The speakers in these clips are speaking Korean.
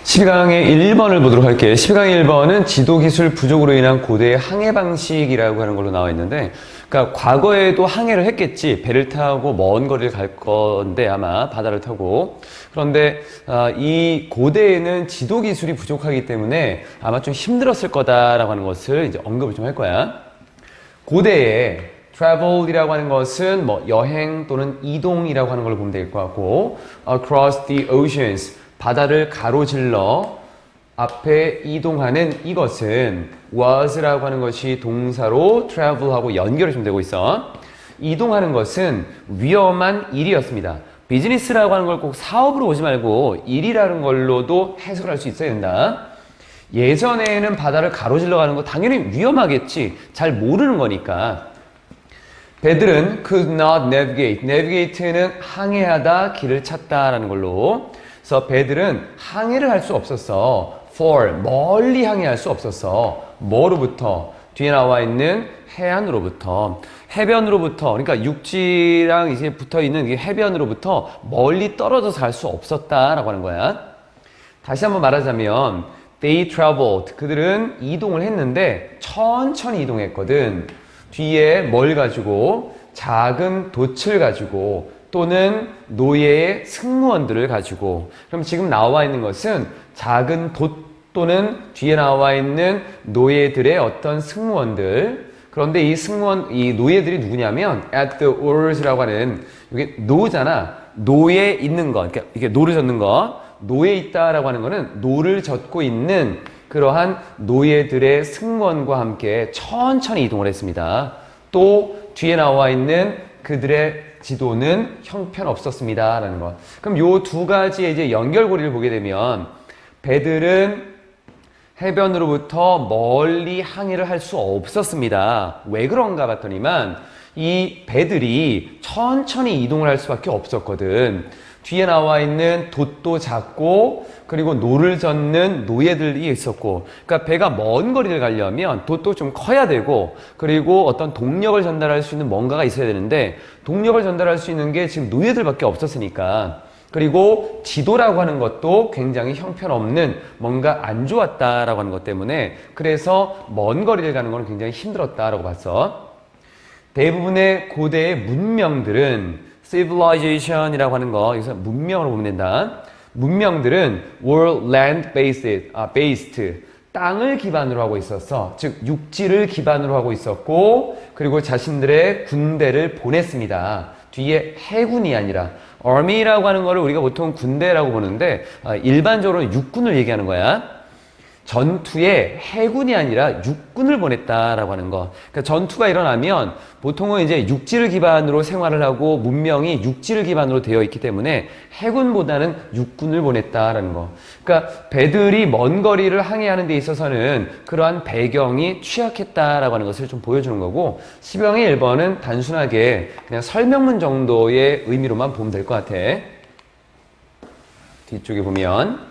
12강의 1번을 보도록 할게요. 12강의 1번은 지도기술 부족으로 인한 고대의 항해 방식이라고 하는 걸로 나와 있는데, 그러니까 과거에도 항해를 했겠지. 배를 타고 먼 거리를 갈 건데 아마 바다를 타고. 그런데 이 고대에는 지도기술이 부족하기 때문에 아마 좀 힘들었을 거다라고 하는 것을 이제 언급을 좀 할 거야. 고대에 travel이라고 하는 것은 뭐 여행 또는 이동이라고 하는 걸 보면 될 것 같고, across the oceans, 바다를 가로질러 앞에 이동하는 이것은 was라고 하는 것이 동사로 travel하고 연결이 좀 되고 있어. 이동하는 것은 위험한 일이었습니다. 비즈니스라고 하는 걸 꼭 사업으로 보지 말고 일이라는 걸로도 해석할 수 있어야 된다. 예전에는 바다를 가로질러 가는 거 당연히 위험하겠지. 잘 모르는 거니까. 배들은 could not navigate. navigate는 항해하다, 길을 찾다라는 걸로. 그래서 배들은 항해를 할 수 없었어. for, 멀리 항해할 수 없었어. 뭐로부터? 뒤에 나와 있는 해안으로부터. 해변으로부터, 그러니까 육지랑 이제 붙어 있는 이 해변으로부터 멀리 떨어져서 갈 수 없었다라고 하는 거야. 다시 한번 말하자면, they traveled. 그들은 이동을 했는데 천천히 이동했거든. 뒤에 뭘 가지고? 작은 돛을 가지고 또는 노예의 승무원들을 가지고. 그럼 지금 나와 있는 것은 작은 돛 또는 뒤에 나와 있는 노예들의 어떤 승무원들. 그런데 이 노예들이 누구냐면 at the oars라고 하는, 이게 노잖아. 노에 있는 거. 그러니까 이게 노를 젓는 거. 노에 있다라고 하는 거는 노를 젓고 있는 그러한 노예들의 승무원과 함께 천천히 이동을 했습니다. 또 뒤에 나와 있는 그들의 지도는 형편없었습니다. 라는 것. 그럼 요 두 가지의 이제 연결고리를 보게 되면 배들은 해변으로부터 멀리 항해를 할 수 없었습니다. 왜 그런가 봤더니만 이 배들이 천천히 이동을 할 수밖에 없었거든. 뒤에 나와 있는 돛도 작고 그리고 노를 젓는 노예들이 있었고, 그러니까 배가 먼 거리를 가려면 돛도 좀 커야 되고 그리고 어떤 동력을 전달할 수 있는 뭔가가 있어야 되는데 동력을 전달할 수 있는 게 지금 노예들밖에 없었으니까, 그리고 지도라고 하는 것도 굉장히 형편없는 뭔가 안 좋았다라고 하는 것 때문에 그래서 먼 거리를 가는 건 굉장히 힘들었다라고 봤어. 대부분의 고대의 문명들은 civilization이라고 하는 거, 여기서 문명으로 보면 된다. 문명들은 were land-based, 땅을 기반으로 하고 있었어. 즉 육지를 기반으로 하고 있었고, 그리고 자신들의 군대를 보냈습니다. 뒤에 해군이 아니라 army라고 하는 거를 우리가 보통 군대라고 보는데 일반적으로는 육군을 얘기하는 거야. 전투에 해군이 아니라 육군을 보냈다라고 하는 거. 그러니까 전투가 일어나면 보통은 이제 육지를 기반으로 생활을 하고 문명이 육지를 기반으로 되어 있기 때문에 해군보다는 육군을 보냈다라는 거. 그러니까 배들이 먼 거리를 항해하는 데 있어서는 그러한 배경이 취약했다라고 하는 것을 좀 보여주는 거고, 12강의 1번은 단순하게 그냥 설명문 정도의 의미로만 보면 될 것 같아. 뒤쪽에 보면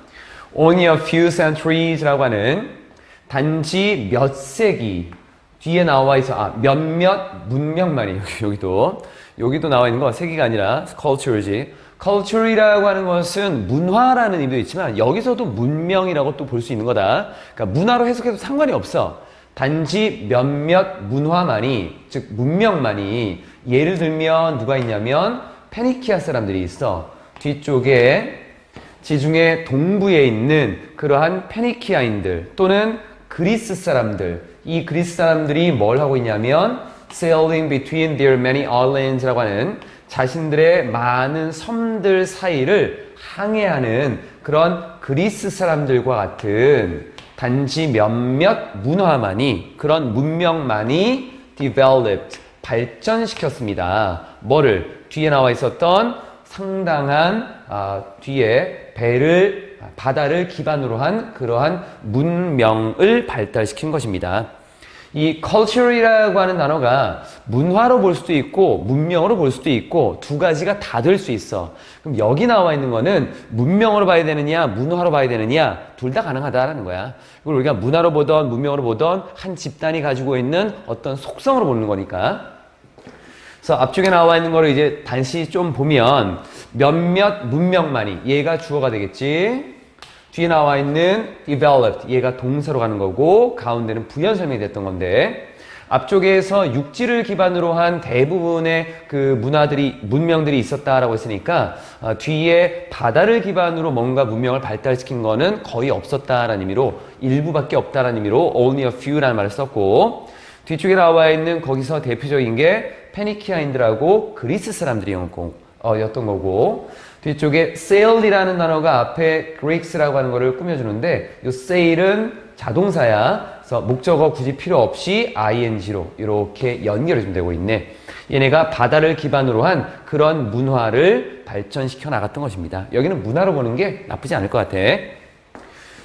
Only a few centuries라고 하는 단지 몇 세기 뒤에 나와 있어. 몇몇 문명만이 여기도 나와 있는 거 세기가 아니라 culture지. culture이라고 하는 것은 문화라는 의미도 있지만 여기서도 문명이라고 또 볼 수 있는 거다. 그러니까 문화로 해석해도 상관이 없어. 단지 몇몇 문화만이, 즉 문명만이. 예를 들면 누가 있냐면 페니키아 사람들이 있어. 뒤쪽에 지중해 동부에 있는 그러한 페니키아인들 또는 그리스 사람들, 이 그리스 사람들이 뭘 하고 있냐면 sailing between their many islands라고 하는 자신들의 많은 섬들 사이를 항해하는 그런 그리스 사람들과 같은 단지 몇몇 문화만이, 그런 문명만이 developed, 발전시켰습니다. 뭐를? 뒤에 나와 있었던 상당한 뒤에 바다를 기반으로 한 그러한 문명을 발달시킨 것입니다. 이 culture이라고 하는 단어가 문화로 볼 수도 있고 문명으로 볼 수도 있고 두 가지가 다 될 수 있어. 그럼 여기 나와 있는 거는 문명으로 봐야 되느냐 문화로 봐야 되느냐 둘 다 가능하다라는 거야. 이걸 우리가 문화로 보던 문명으로 보던 한 집단이 가지고 있는 어떤 속성으로 보는 거니까. 그래서 앞쪽에 나와 있는 거를 이제 다시 좀 보면 몇몇 문명만이, 얘가 주어가 되겠지. 뒤에 나와 있는 developed, 얘가 동사로 가는 거고 가운데는 부연 설명이 됐던 건데 앞쪽에서 육지를 기반으로 한 대부분의 그 문명들이 있었다라고 했으니까 뒤에 바다를 기반으로 뭔가 문명을 발달시킨 거는 거의 없었다라는 의미로 일부밖에 없다라는 의미로 only a few라는 말을 썼고 뒤쪽에 나와 있는 거기서 대표적인 게 페니키아인들하고 그리스 사람들이었던 거고 뒤쪽에 sail이라는 단어가 앞에 Greeks라고 하는 거를 꾸며주는데 이 sail은 자동사야. 그래서 목적어 굳이 필요 없이 ing로 이렇게 연결이 좀 되고 있네. 얘네가 바다를 기반으로 한 그런 문화를 발전시켜 나갔던 것입니다. 여기는 문화로 보는 게 나쁘지 않을 것 같아.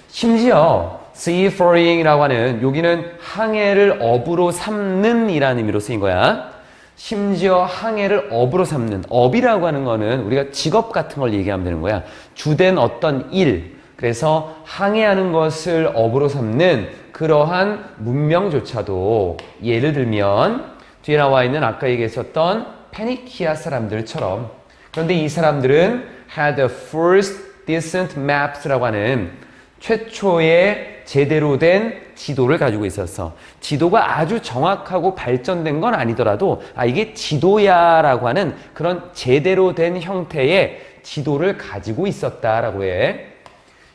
심지어 seafaring이라고 하는 여기는 항해를 업으로 삼는 이라는 의미로 쓰인 거야. 심지어 항해를 업으로 삼는, 업이라고 하는 거는 우리가 직업 같은 걸 얘기하면 되는 거야. 주된 어떤 일, 그래서 항해하는 것을 업으로 삼는 그러한 문명조차도 예를 들면 뒤에 나와 있는 아까 얘기했었던 페니키아 사람들처럼 그런데 이 사람들은 had the first decent maps라고 하는 최초의 제대로 된 지도를 가지고 있었어. 지도가 아주 정확하고 발전된 건 아니더라도 이게 지도야 라고 하는 그런 제대로 된 형태의 지도를 가지고 있었다라고 해.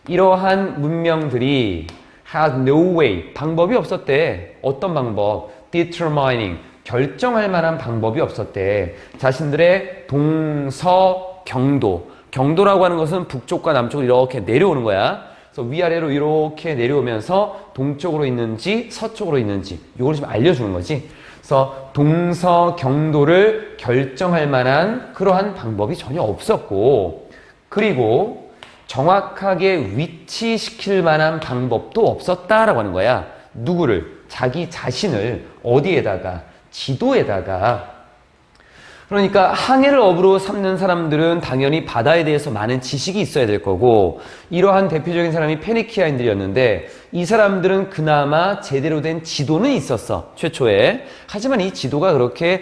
이러한 문명들이 had no way, 방법이 없었대. 어떤 방법? determining, 결정할 만한 방법이 없었대. 자신들의 동서 경도, 경도라고 하는 것은 북쪽과 남쪽으로 이렇게 내려오는 거야. 그래서 위아래로 이렇게 내려오면서 동쪽으로 있는지 서쪽으로 있는지 이걸 좀 알려주는 거지. 그래서 동서 경도를 결정할 만한 그러한 방법이 전혀 없었고 그리고 정확하게 위치시킬 만한 방법도 없었다라고 하는 거야. 누구를? 자기 자신을 어디에다가? 지도에다가. 그러니까 항해를 업으로 삼는 사람들은 당연히 바다에 대해서 많은 지식이 있어야 될 거고 이러한 대표적인 사람이 페니키아인들이었는데 이 사람들은 그나마 제대로 된 지도는 있었어. 최초에. 하지만 이 지도가 그렇게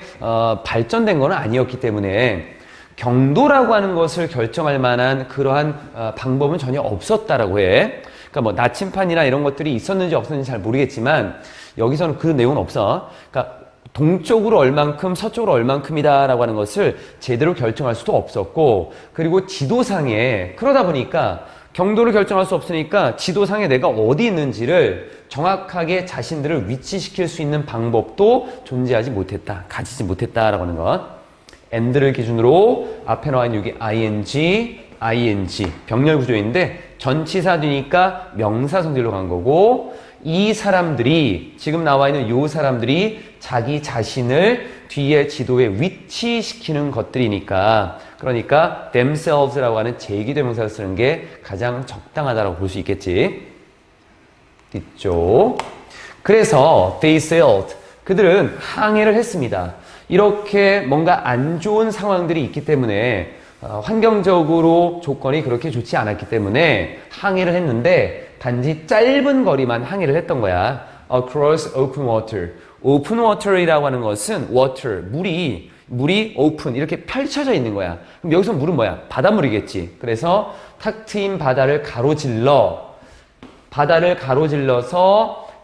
발전된 건 아니었기 때문에 경도라고 하는 것을 결정할 만한 그러한 방법은 전혀 없었다라고 해. 그러니까 뭐 나침판이나 이런 것들이 있었는지 없었는지 잘 모르겠지만 여기서는 그 내용은 없어. 그러니까 동쪽으로 얼만큼 서쪽으로 얼만큼이다라고 하는 것을 제대로 결정할 수도 없었고 그리고 지도상에 그러다 보니까 경도를 결정할 수 없으니까 지도상에 내가 어디 있는지를 정확하게 자신들을 위치시킬 수 있는 방법도 존재하지 못했다. 가지지 못했다라고 하는 것. and를 기준으로 앞에 나와 있는 여기 ing 병렬 구조인데 전치사 뒤니까 명사 성질로 간 거고 이 사람들이 지금 나와 있는 요 사람들이 자기 자신을 뒤에 지도에 위치시키는 것들이니까 그러니까 themselves라고 하는 제기대명사를 쓰는 게 가장 적당하다고 볼 수 있겠지. 뒤쪽. 그래서 they sailed. 그들은 항해를 했습니다. 이렇게 뭔가 안 좋은 상황들이 있기 때문에 환경적으로 조건이 그렇게 좋지 않았기 때문에 항해를 했는데 단지 짧은 거리만 항해를 했던 거야. Across open water. open water이라고 하는 것은 water, 물이 open 이렇게 펼쳐져 있는 거야. 그럼 여기서 물은 뭐야? 바닷물이겠지. 그래서 탁 트인 바다를 가로질러서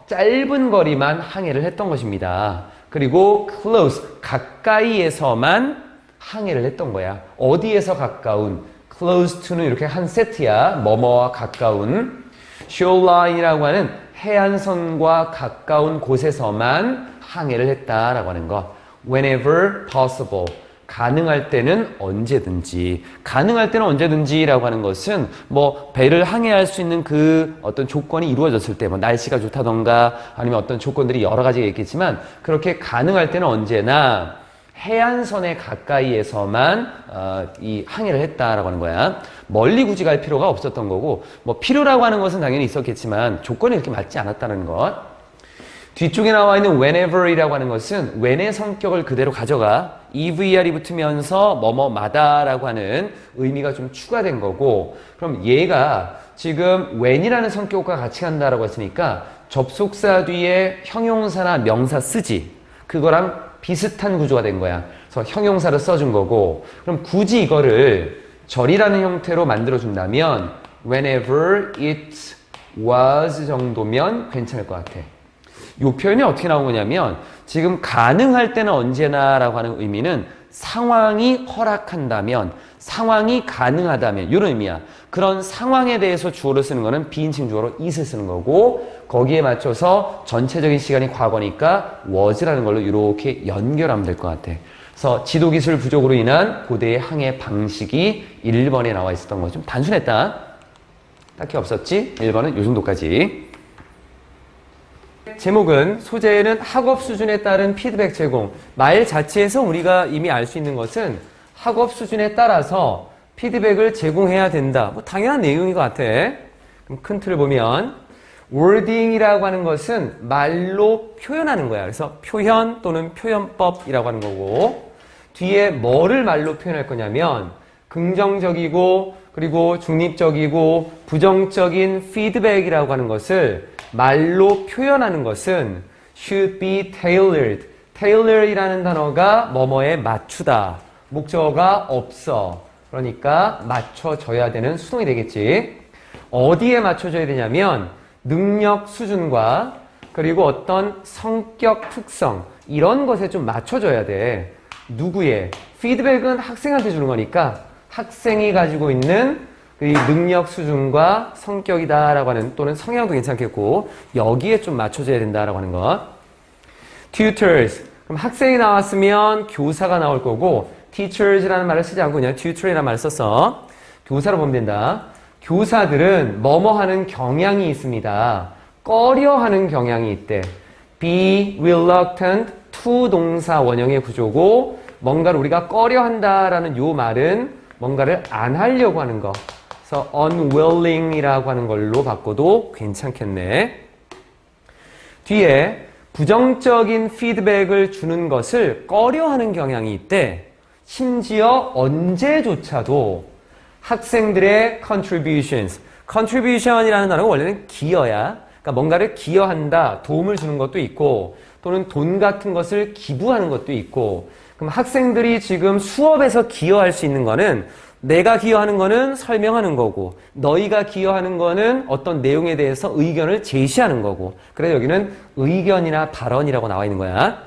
짧은 거리만 항해를 했던 것입니다. 그리고 close, 가까이에서만 항해를 했던 거야. 어디에서 가까운? close to는 이렇게 한 세트야. 뭐뭐와 가까운. shoreline이라고 하는 해안선과 가까운 곳에서만 항해를 했다라고 하는 거. whenever possible. 가능할 때는 언제든지. 가능할 때는 언제든지라고 하는 것은 뭐 배를 항해할 수 있는 그 어떤 조건이 이루어졌을 때 뭐 날씨가 좋다던가 아니면 어떤 조건들이 여러 가지가 있겠지만 그렇게 가능할 때는 언제나 해안선에 가까이에서만 이 항해를 했다라고 하는 거야. 멀리 굳이 갈 필요가 없었던 거고 뭐 필요라고 하는 것은 당연히 있었겠지만 조건이 이렇게 맞지 않았다는 것. 뒤쪽에 나와 있는 whenever이라고 하는 것은 when의 성격을 그대로 가져가 EVR이 붙으면서 뭐뭐마다라고 하는 의미가 좀 추가된 거고 그럼 얘가 지금 when이라는 성격과 같이 간다라고 했으니까 접속사 뒤에 형용사나 명사 쓰지 그거랑 비슷한 구조가 된 거야. 그래서 형용사를 써준 거고 그럼 굳이 이거를 절이라는 형태로 만들어준다면 whenever it was 정도면 괜찮을 것 같아. 이 표현이 어떻게 나온 거냐면 지금 가능할 때는 언제나 라고 하는 의미는 상황이 허락한다면, 상황이 가능하다면 이런 의미야. 그런 상황에 대해서 주어를 쓰는 거는 비인칭 주어로 it을 쓰는 거고 거기에 맞춰서 전체적인 시간이 과거니까 was라는 걸로 이렇게 연결하면 될 것 같아. 그래서 지도기술 부족으로 인한 고대의 항해 방식이 1번에 나와 있었던 거 좀 단순했다. 딱히 없었지? 1번은 이 정도까지. 제목은 소재는 학업 수준에 따른 피드백 제공. 말 자체에서 우리가 이미 알 수 있는 것은 학업 수준에 따라서 피드백을 제공해야 된다. 뭐 당연한 내용인 것 같아. 그럼 큰 틀을 보면 wording이라고 하는 것은 말로 표현하는 거야. 그래서 표현 또는 표현법이라고 하는 거고 뒤에 뭐를 말로 표현할 거냐면 긍정적이고 그리고 중립적이고 부정적인 피드백이라고 하는 것을 말로 표현하는 것은 should be tailored. tailored이라는 단어가 뭐뭐에 맞추다. 목적어가 없어. 그러니까 맞춰줘야 되는 수동이 되겠지. 어디에 맞춰줘야 되냐면 능력 수준과 그리고 어떤 성격 특성 이런 것에 좀 맞춰줘야 돼. 누구의? 피드백은 학생한테 주는 거니까 학생이 가지고 있는 이 능력 수준과 성격이다라고 하는 또는 성향도 괜찮겠고 여기에 좀 맞춰줘야 된다라고 하는 것. tutors. 그럼 학생이 나왔으면 교사가 나올 거고 teachers라는 말을 쓰지 않고 그냥 tutor이라는 말을 썼어. 교사로 보면 된다. 교사들은 뭐뭐 하는 경향이 있습니다. 꺼려하는 경향이 있대. be reluctant to 동사 원형의 구조고 뭔가를 우리가 꺼려한다라는 요 말은 뭔가를 안 하려고 하는 거. 그래서 unwilling이라고 하는 걸로 바꿔도 괜찮겠네. 뒤에 부정적인 피드백을 주는 것을 꺼려하는 경향이 있대. 심지어 언제조차도 학생들의 contributions. contribution이라는 단어가 원래는 기여야. 그러니까 뭔가를 기여한다, 도움을 주는 것도 있고 또는 돈 같은 것을 기부하는 것도 있고 그럼 학생들이 지금 수업에서 기여할 수 있는 거는 내가 기여하는 거는 설명하는 거고 너희가 기여하는 거는 어떤 내용에 대해서 의견을 제시하는 거고 그래서 여기는 의견이나 발언이라고 나와 있는 거야.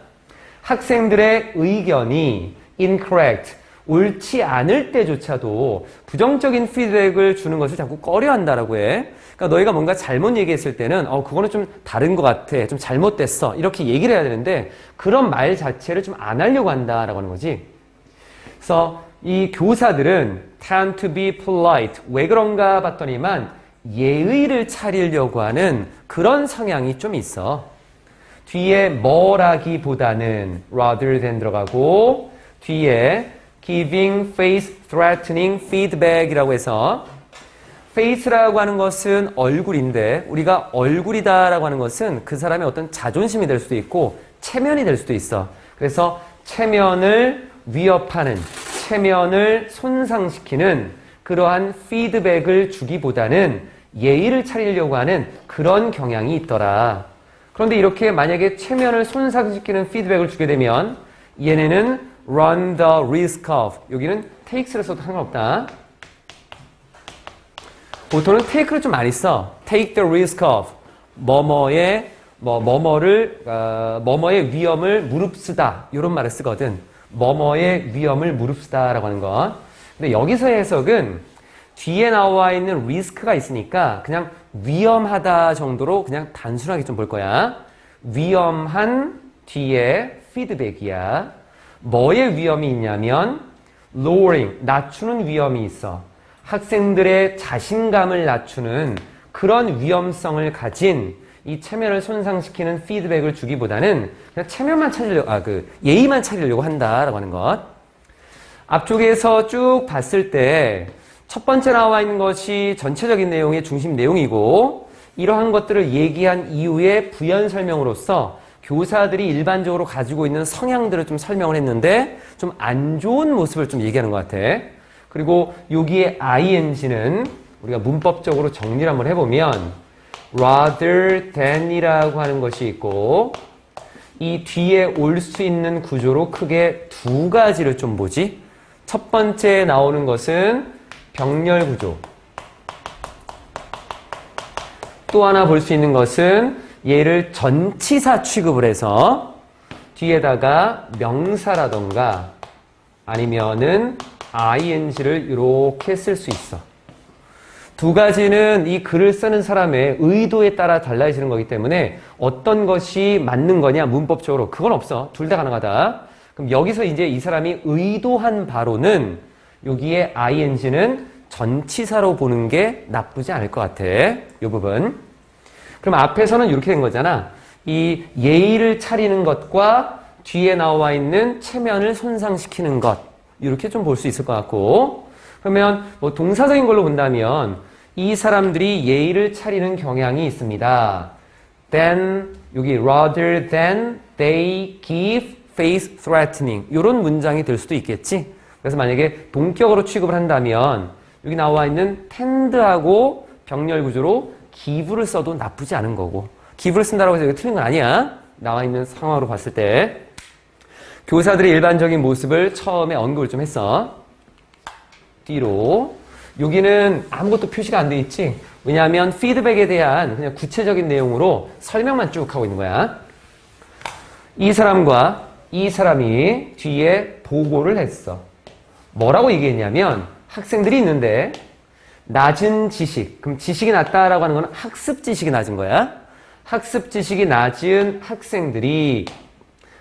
학생들의 의견이 incorrect, 옳지 않을 때조차도 부정적인 피드백을 주는 것을 자꾸 꺼려한다라고 해. 그러니까 너희가 뭔가 잘못 얘기했을 때는 그거는 좀 다른 것 같아. 좀 잘못됐어. 이렇게 얘기를 해야 되는데 그런 말 자체를 좀 안 하려고 한다라고 하는 거지. 그래서 이 교사들은 tend to be polite. 왜 그런가 봤더니만 예의를 차리려고 하는 그런 성향이 좀 있어. 뒤에 뭐라기보다는 rather than 들어가고 뒤에 giving face threatening feedback이라고 해서 face라고 하는 것은 얼굴인데 우리가 얼굴이다라고 하는 것은 그 사람의 어떤 자존심이 될 수도 있고 체면이 될 수도 있어. 그래서 체면을 위협하는 체면을 손상시키는 그러한 피드백을 주기보다는 예의를 차리려고 하는 그런 경향이 있더라. 그런데 이렇게 만약에 체면을 손상시키는 피드백을 주게 되면 얘네는 run the risk of 여기는 takes를 써도 상관없다. 보통은 take를 좀 많이 써. take the risk of 뭐뭐의 위험을 무릅쓰다 이런 말을 쓰거든. 뭐뭐의 위험을 무릅쓰다라고 하는 것. 근데 여기서의 해석은 뒤에 나와 있는 risk가 있으니까 그냥 위험하다 정도로 그냥 단순하게 좀 볼 거야. 위험한 뒤에 피드백이야. 뭐의 위험이 있냐면 lowering, 낮추는 위험이 있어. 학생들의 자신감을 낮추는 그런 위험성을 가진 이 체면을 손상시키는 피드백을 주기보다는 그냥 체면만 찾으려고, 예의만 차리려고 한다라고 하는 것. 앞쪽에서 쭉 봤을 때 첫 번째 나와 있는 것이 전체적인 내용의 중심 내용이고 이러한 것들을 얘기한 이후에 부연 설명으로서 교사들이 일반적으로 가지고 있는 성향들을 좀 설명을 했는데 좀 안 좋은 모습을 좀 얘기하는 것 같아. 그리고 여기에 ing는 우리가 문법적으로 정리를 한번 해보면 rather than이라고 하는 것이 있고 이 뒤에 올 수 있는 구조로 크게 두 가지를 좀 보지. 첫 번째 나오는 것은 병렬 구조. 또 하나 볼 수 있는 것은 얘를 전치사 취급을 해서 뒤에다가 명사라던가 아니면은 ing를 이렇게 쓸 수 있어. 두 가지는 이 글을 쓰는 사람의 의도에 따라 달라지는 거기 때문에 어떤 것이 맞는 거냐 문법적으로 그건 없어. 둘 다 가능하다. 그럼 여기서 이제 이 사람이 의도한 바로는 여기에 ing는 전치사로 보는 게 나쁘지 않을 것 같아. 이 부분. 그럼 앞에서는 이렇게 된 거잖아. 이 예의를 차리는 것과 뒤에 나와 있는 체면을 손상시키는 것. 이렇게 좀 볼 수 있을 것 같고. 그러면 뭐 동사적인 걸로 본다면 이 사람들이 예의를 차리는 경향이 있습니다. Then 여기 rather than they give face threatening 이런 문장이 될 수도 있겠지. 그래서 만약에 동격으로 취급을 한다면 여기 나와 있는 tend하고 병렬 구조로 give를 써도 나쁘지 않은 거고 give를 쓴다고 해서 이게 틀린 건 아니야. 나와 있는 상황으로 봤을 때 교사들의 일반적인 모습을 처음에 언급을 좀 했어. 뒤로 여기는 아무것도 표시가 안 돼 있지. 왜냐하면 피드백에 대한 그냥 구체적인 내용으로 설명만 쭉 하고 있는 거야. 이 사람과 이 사람이 뒤에 보고를 했어. 뭐라고 얘기했냐면 학생들이 있는데 낮은 지식, 그럼 지식이 낮다라고 하는 건 학습 지식이 낮은 거야. 학습 지식이 낮은 학생들이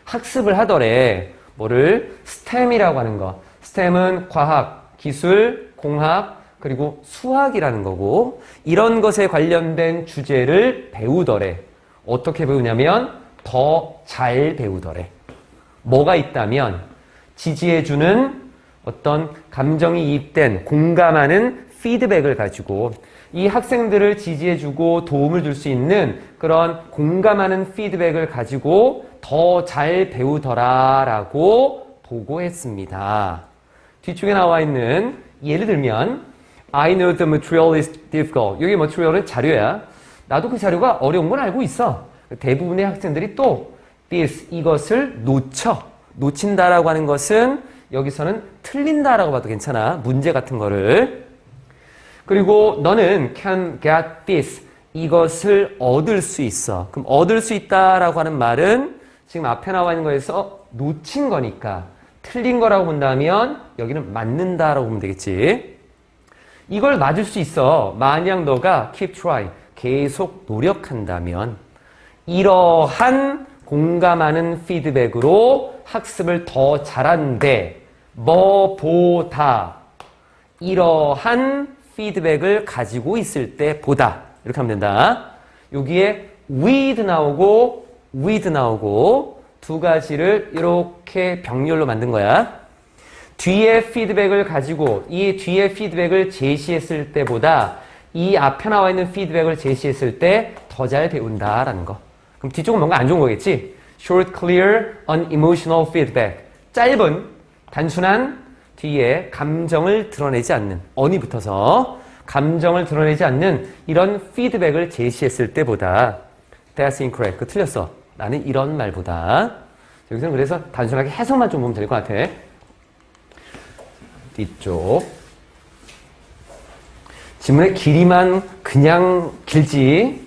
학습을 하더래. 뭐를? STEM이라고 하는 거. STEM은 과학, 기술, 공학, 그리고 수학이라는 거고 이런 것에 관련된 주제를 배우더래. 어떻게 배우냐면 더 잘 배우더래. 뭐가 있다면 지지해주는 어떤 감정이 이입된 공감하는 피드백을 가지고 이 학생들을 지지해주고 도움을 줄 수 있는 그런 공감하는 피드백을 가지고 더 잘 배우더라라고 보고했습니다. 뒤쪽에 나와 있는 예를 들면 I know the material is difficult. 여기 material은 자료야. 나도 그 자료가 어려운 건 알고 있어. 대부분의 학생들이 또 this, 이것을 놓친다라고 하는 것은 여기서는 틀린다라고 봐도 괜찮아. 문제 같은 거를. 그리고 너는 can get this, 이것을 얻을 수 있어. 그럼 얻을 수 있다라고 하는 말은 지금 앞에 나와 있는 거에서 놓친 거니까 틀린 거라고 본다면 여기는 맞는다라고 보면 되겠지. 이걸 맞을 수 있어. 만약 너가 keep try, 계속 노력한다면 이러한 공감하는 피드백으로 학습을 더 잘하는데 뭐보다 이러한 피드백을 가지고 있을 때 보다 이렇게 하면 된다. 여기에 with 나오고 두 가지를 이렇게 병렬로 만든 거야. 뒤에 피드백을 가지고 이 뒤에 피드백을 제시했을 때보다 이 앞에 나와 있는 피드백을 제시했을 때 더 잘 배운다라는 거. 그럼 뒤쪽은 뭔가 안 좋은 거겠지? Short, clear, unemotional feedback. 짧은, 단순한 뒤에 감정을 드러내지 않는, on이 붙어서 감정을 드러내지 않는 이런 피드백을 제시했을 때보다 That's incorrect. 그거 틀렸어. 나는 이런 말보다. 여기서는 그래서 단순하게 해석만 좀 보면 될 것 같아. 뒤쪽. 지문의 길이만 그냥 길지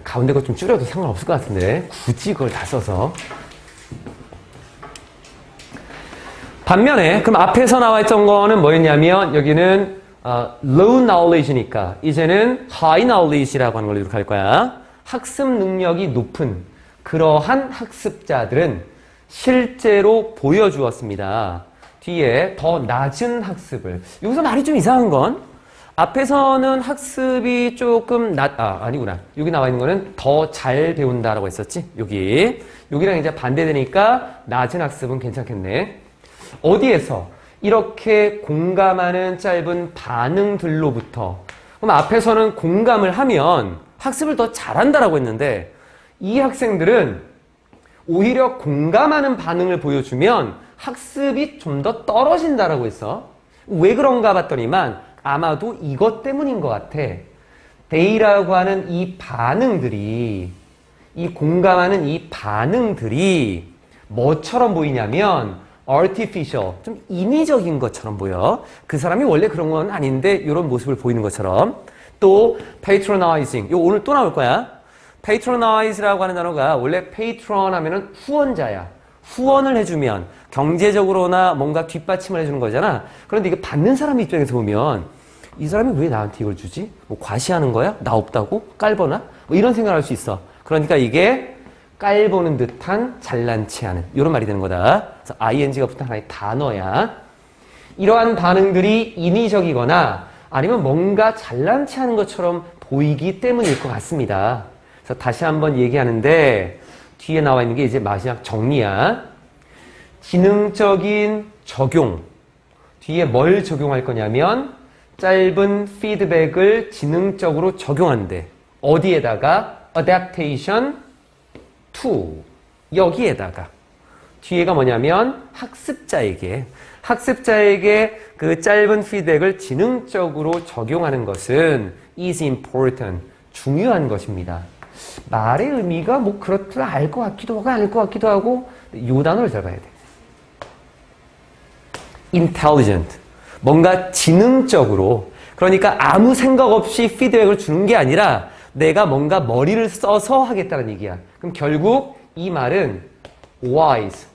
가운데 거 좀 줄여도 상관없을 것 같은데 굳이 그걸 다 써서. 반면에 그럼 앞에서 나와 있던 거는 뭐였냐면 여기는 low knowledge니까 이제는 high knowledge라고 하는 걸로 이렇게 할 거야. 학습 능력이 높은 그러한 학습자들은 실제로 보여주었습니다. 뒤에 더 낮은 학습을. 여기서 말이 좀 이상한 건 앞에서는 학습이 조금 아니구나. 여기 나와 있는 거는 더 잘 배운다라고 했었지. 여기랑 이제 반대되니까 낮은 학습은 괜찮겠네. 어디에서? 이렇게 공감하는 짧은 반응들로부터. 그럼 앞에서는 공감을 하면 학습을 더 잘한다라고 했는데 이 학생들은 오히려 공감하는 반응을 보여주면 학습이 좀 더 떨어진다라고 했어. 왜 그런가 봤더니만 아마도 이것 때문인 것 같아. they라고 하는 이 반응들이, 이 공감하는 이 반응들이 뭐처럼 보이냐면 artificial, 좀 인위적인 것처럼 보여. 그 사람이 원래 그런 건 아닌데 이런 모습을 보이는 것처럼. 또 patronizing. 이거 오늘 또 나올 거야. patronize라고 하는 단어가 원래 patron 하면은 후원자야. 후원을 해주면 경제적으로나 뭔가 뒷받침을 해주는 거잖아. 그런데 이게 받는 사람 입장에서 보면 이 사람이 왜 나한테 이걸 주지? 뭐 과시하는 거야? 나 없다고? 깔보나? 뭐 이런 생각을 할 수 있어. 그러니까 이게 깔보는 듯한 잘난치 하는 이런 말이 되는 거다. 그래서 ing가 붙은 하나의 단어야. 이러한 반응들이 인위적이거나 아니면 뭔가 잘난치 하는 것처럼 보이기 때문일 것 같습니다. 그래서 다시 한번 얘기하는데 뒤에 나와 있는 게 이제 마지막 정리야. 지능적인 적용. 뒤에 뭘 적용할 거냐면 짧은 피드백을 지능적으로 적용한대. 어디에다가? adaptation to. 여기에다가. 뒤에가 뭐냐면 학습자에게 그 짧은 피드백을 지능적으로 적용하는 것은 is important. 중요한 것입니다. 말의 의미가 뭐 그렇더라 알 것 같기도 하고 아닐 것 같기도 하고 이 단어를 잘 봐야 돼. intelligent. 뭔가 지능적으로 그러니까 아무 생각 없이 피드백을 주는 게 아니라 내가 뭔가 머리를 써서 하겠다는 얘기야. 그럼 결국 이 말은 wise.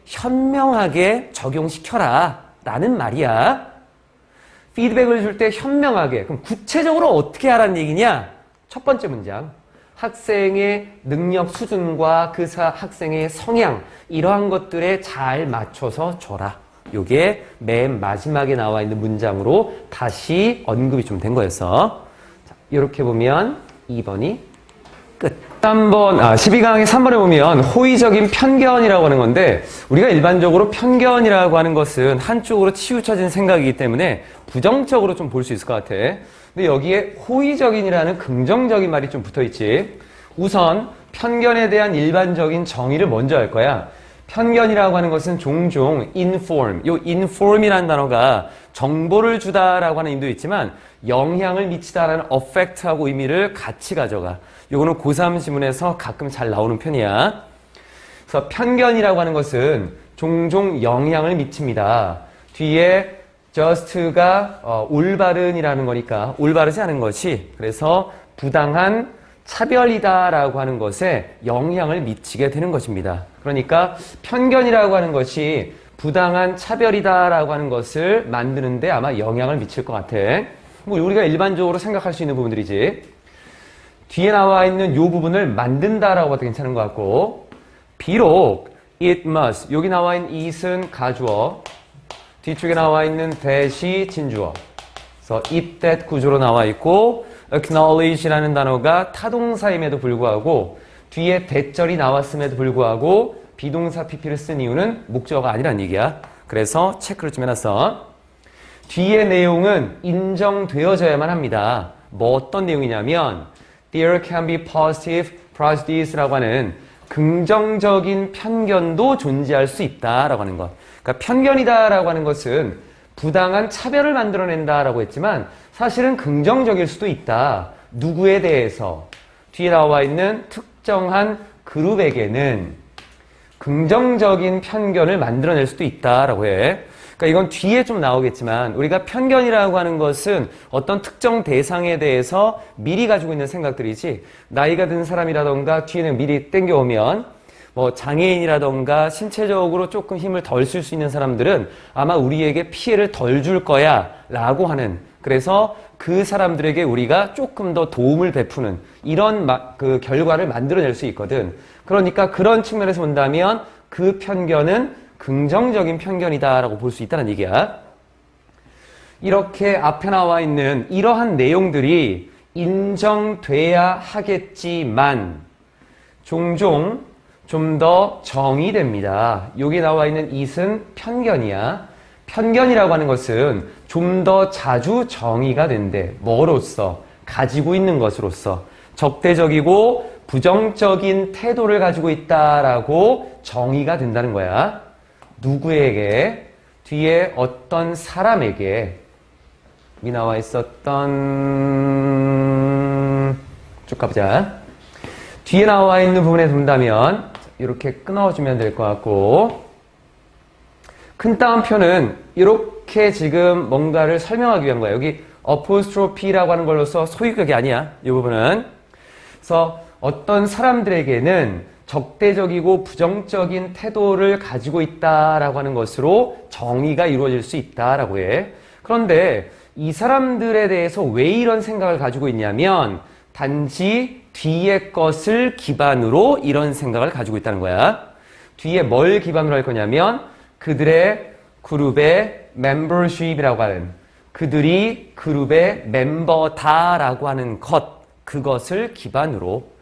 현명하게 적용시켜라 라는 말이야. 피드백을 줄 때 현명하게. 그럼 구체적으로 어떻게 하라는 얘기냐? 첫 번째 문장. 학생의 능력 수준과 그 학생의 성향 이러한 것들에 잘 맞춰서 줘라. 요게 맨 마지막에 나와 있는 문장으로 다시 언급이 좀 된 거였어. 자, 이렇게 보면 2번이 끝. 12강의 3번에 보면 호의적인 편견이라고 하는 건데 우리가 일반적으로 편견이라고 하는 것은 한쪽으로 치우쳐진 생각이기 때문에 부정적으로 좀 볼 수 있을 것 같아. 근데 여기에 호의적인이라는 긍정적인 말이 좀 붙어 있지. 우선 편견에 대한 일반적인 정의를 먼저 할 거야. 편견이라고 하는 것은 종종 inform, 요 inform이라는 단어가 정보를 주다라고 하는 의미도 있지만 영향을 미치다라는 affect하고 의미를 같이 가져가. 요거는 고3 지문에서 가끔 잘 나오는 편이야. 그래서 편견이라고 하는 것은 종종 영향을 미칩니다. 뒤에 just가 올바른이라는 거니까 올바르지 않은 것이 그래서 부당한 차별이다라고 하는 것에 영향을 미치게 되는 것입니다. 그러니까 편견이라고 하는 것이 부당한 차별이다라고 하는 것을 만드는데 아마 영향을 미칠 것 같아. 뭐 우리가 일반적으로 생각할 수 있는 부분들이지. 뒤에 나와 있는 이 부분을 만든다라고 봐도 괜찮은 것 같고 비록 it must 여기 나와 있는 it은 가주어 뒤쪽에 나와 있는 that이 진주어 그래서 it, that 구조로 나와 있고 acknowledge라는 단어가 타동사임에도 불구하고 뒤에 대절이 나왔음에도 불구하고 비동사 pp를 쓴 이유는 목적어가 아니란 얘기야. 그래서 체크를 좀 해놨어. 뒤에 내용은 인정되어져야만 합니다. 뭐 어떤 내용이냐면 There can be positive prejudice라고 하는 긍정적인 편견도 존재할 수 있다라고 하는 것. 그러니까 편견이다라고 하는 것은 부당한 차별을 만들어낸다라고 했지만 사실은 긍정적일 수도 있다. 누구에 대해서 뒤에 나와 있는 특정한 그룹에게는 긍정적인 편견을 만들어낼 수도 있다라고 해. 그러니까 이건 뒤에 좀 나오겠지만 우리가 편견이라고 하는 것은 어떤 특정 대상에 대해서 미리 가지고 있는 생각들이지 나이가 든 사람이라던가 뒤에는 미리 땡겨오면 뭐 장애인이라던가 신체적으로 조금 힘을 덜 쓸 수 있는 사람들은 아마 우리에게 피해를 덜 줄 거야 라고 하는 그래서 그 사람들에게 우리가 조금 더 도움을 베푸는 이런 그 결과를 만들어낼 수 있거든. 그러니까 그런 측면에서 본다면 그 편견은 긍정적인 편견이다라고 볼 수 있다는 얘기야. 이렇게 앞에 나와 있는 이러한 내용들이 인정돼야 하겠지만 종종 좀 더 정의됩니다. 여기 나와 있는 it은 편견이야. 편견이라고 하는 것은 좀 더 자주 정의가 된대. 뭐로써? 가지고 있는 것으로서. 적대적이고 부정적인 태도를 가지고 있다라고 정의가 된다는 거야. 누구에게? 뒤에 어떤 사람에게 이 나와 있었던 쭉 가보자. 뒤에 나와 있는 부분에 본다면 이렇게 끊어주면 될 것 같고 큰 따옴표는 이렇게 지금 뭔가를 설명하기 위한 거야. 여기 apostrophe라고 하는 걸로써 소유격이 아니야. 이 부분은. 그래서 어떤 사람들에게는 적대적이고 부정적인 태도를 가지고 있다라고 하는 것으로 정의가 이루어질 수 있다라고 해. 그런데 이 사람들에 대해서 왜 이런 생각을 가지고 있냐면 단지 뒤에 것을 기반으로 이런 생각을 가지고 있다는 거야. 뒤에 뭘 기반으로 할 거냐면 그들의 그룹의 membership이라고 하는 그들이 그룹의 멤버다라고 하는 것, 그것을 기반으로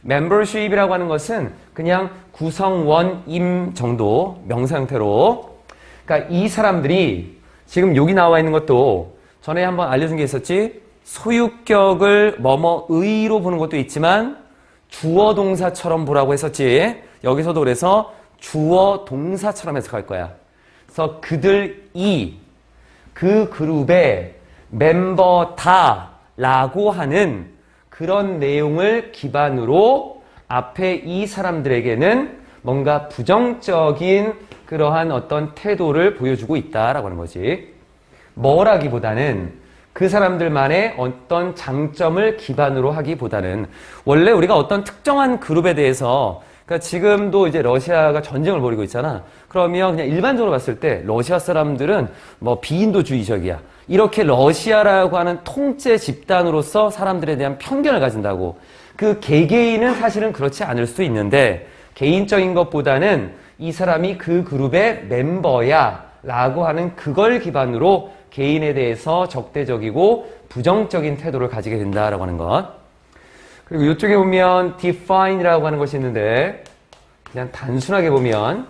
membership이라고 하는 것은 그냥 구성원임 정도 명사 형태로 그러니까 이 사람들이 지금 여기 나와 있는 것도 전에 한번 알려준 게 있었지 소유격을 뭐뭐의로 보는 것도 있지만 주어 동사처럼 보라고 했었지 여기서도 그래서 주어 동사처럼 해석할 거야 그래서 그들이 그 그룹의 멤버다라고 하는 그런 내용을 기반으로 앞에 이 사람들에게는 뭔가 부정적인 그러한 어떤 태도를 보여주고 있다라고 하는 거지. 뭐라기보다는 그 사람들만의 어떤 장점을 기반으로 하기보다는 원래 우리가 어떤 특정한 그룹에 대해서 그러니까 지금도 이제 러시아가 전쟁을 벌이고 있잖아. 그러면 그냥 일반적으로 봤을 때 러시아 사람들은 뭐 비인도주의적이야. 이렇게 러시아라고 하는 통째 집단으로서 사람들에 대한 편견을 가진다고. 그 개개인은 사실은 그렇지 않을 수도 있는데 개인적인 것보다는 이 사람이 그 그룹의 멤버야 라고 하는 그걸 기반으로 개인에 대해서 적대적이고 부정적인 태도를 가지게 된다라고 하는 것. 그리고 이쪽에 보면 define이라고 하는 것이 있는데 그냥 단순하게 보면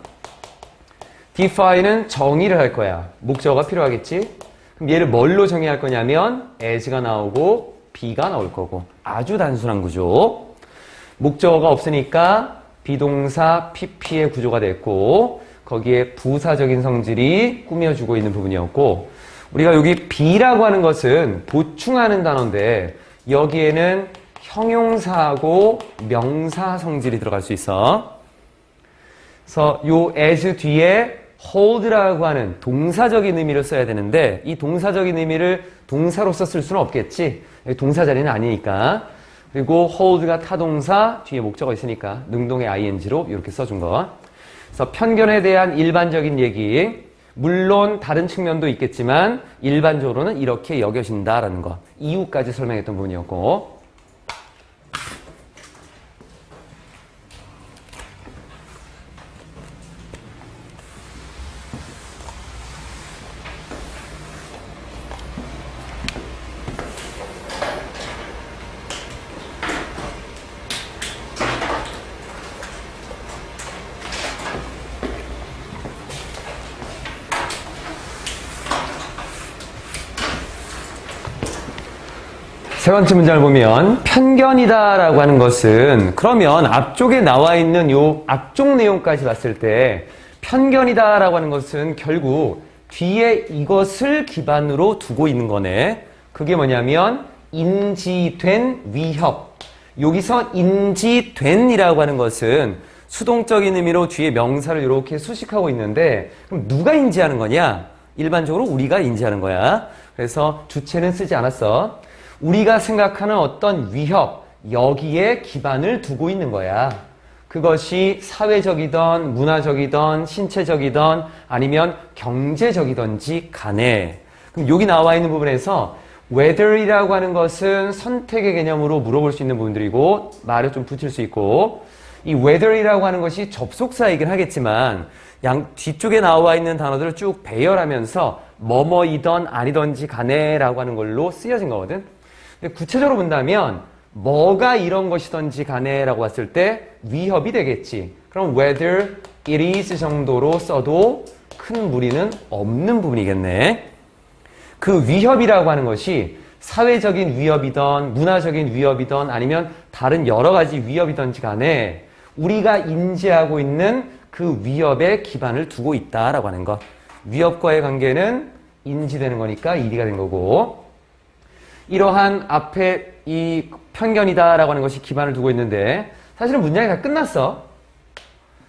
define은 정의를 할 거야. 목적어가 필요하겠지? 그럼 얘를 뭘로 정의할 거냐면 as가 나오고 be가 나올 거고 아주 단순한 구조. 목적어가 없으니까 비동사 pp의 구조가 됐고 거기에 부사적인 성질이 꾸며주고 있는 부분이었고 우리가 여기 be라고 하는 것은 보충하는 단어인데 여기에는 형용사하고 명사 성질이 들어갈 수 있어. 그래서 요 as 뒤에 hold라고 하는 동사적인 의미를 써야 되는데 이 동사적인 의미를 동사로서 쓸 수는 없겠지. 동사 자리는 아니니까. 그리고 hold가 타동사, 뒤에 목적어 있으니까 능동의 ing로 이렇게 써준 거. 그래서 편견에 대한 일반적인 얘기. 물론 다른 측면도 있겠지만 일반적으로는 이렇게 여겨진다라는 거. 이유까지 설명했던 부분이었고. 세 번째 문장을 보면 편견이다라고 하는 것은 그러면 앞쪽에 나와 있는 요 앞쪽 내용까지 봤을 때 편견이다라고 하는 것은 결국 뒤에 이것을 기반으로 두고 있는 거네. 그게 뭐냐면 인지된 위협. 여기서 인지된이라고 하는 것은 수동적인 의미로 뒤에 명사를 이렇게 수식하고 있는데 그럼 누가 인지하는 거냐? 일반적으로 우리가 인지하는 거야. 그래서 주체는 쓰지 않았어. 우리가 생각하는 어떤 위협, 여기에 기반을 두고 있는 거야. 그것이 사회적이든 문화적이든 신체적이든 아니면 경제적이든지 간에. 그럼 여기 나와 있는 부분에서 whether이라고 하는 것은 선택의 개념으로 물어볼 수 있는 부분들이고 말을 좀 붙일 수 있고 이 whether이라고 하는 것이 접속사이긴 하겠지만 양 뒤쪽에 나와 있는 단어들을 쭉 배열하면서 뭐뭐이던 아니던지 간에라고 하는 걸로 쓰여진 거거든. 구체적으로 본다면 뭐가 이런 것이든지 간에라고 봤을 때 위협이 되겠지. 그럼 whether it is 정도로 써도 큰 무리는 없는 부분이겠네. 그 위협이라고 하는 것이 사회적인 위협이든 문화적인 위협이든 아니면 다른 여러 가지 위협이든지 간에 우리가 인지하고 있는 그 위협에 기반을 두고 있다라고 하는 것. 위협과의 관계는 인지되는 거니까 일이가 된 거고 이러한 앞에 이 편견이다라고 하는 것이 기반을 두고 있는데 사실은 문장이 다 끝났어.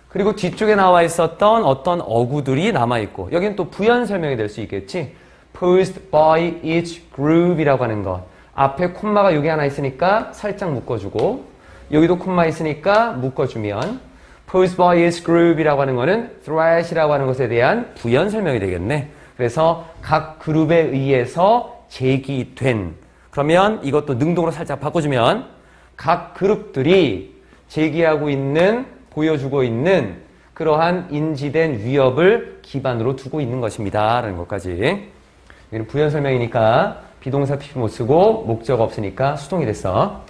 그리고 뒤쪽에 나와 있었던 어떤 어구들이 남아있고 여기는 또 부연 설명이 될 수 있겠지. posed by each group이라고 하는 것. 앞에 콤마가 여기 하나 있으니까 살짝 묶어주고 여기도 콤마 있으니까 묶어주면 posed by each group이라고 하는 거는 threat이라고 하는 것에 대한 부연 설명이 되겠네. 그래서 각 그룹에 의해서 제기된 그러면 이것도 능동으로 살짝 바꿔주면 각 그룹들이 제기하고 있는 보여주고 있는 그러한 인지된 위협을 기반으로 두고 있는 것입니다. 라는 것까지. 여기는 부연 설명이니까 비동사 PP 못 쓰고 목적 없으니까 수동이 됐어.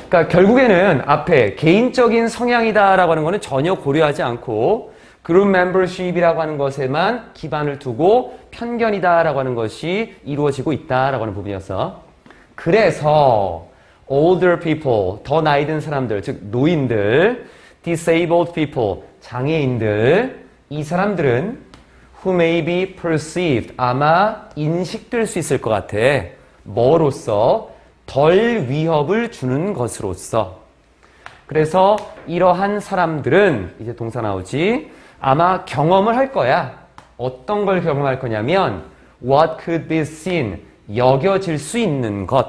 그러니까 결국에는 앞에 개인적인 성향이다 라고 하는 거는 전혀 고려하지 않고 그룹 멤버십이라고 하는 것에만 기반을 두고 편견이다 라고 하는 것이 이루어지고 있다 라고 하는 부분이었어. 그래서 older people, 더 나이 든 사람들, 즉 노인들, disabled people, 장애인들, 이 사람들은 who may be perceived, 아마 인식될 수 있을 것 같아. 뭐로써? 덜 위협을 주는 것으로서. 그래서 이러한 사람들은, 이제 동사 나오지, 아마 경험을 할 거야. 어떤 걸 경험할 거냐면 what could be seen, 여겨질 수 있는 것.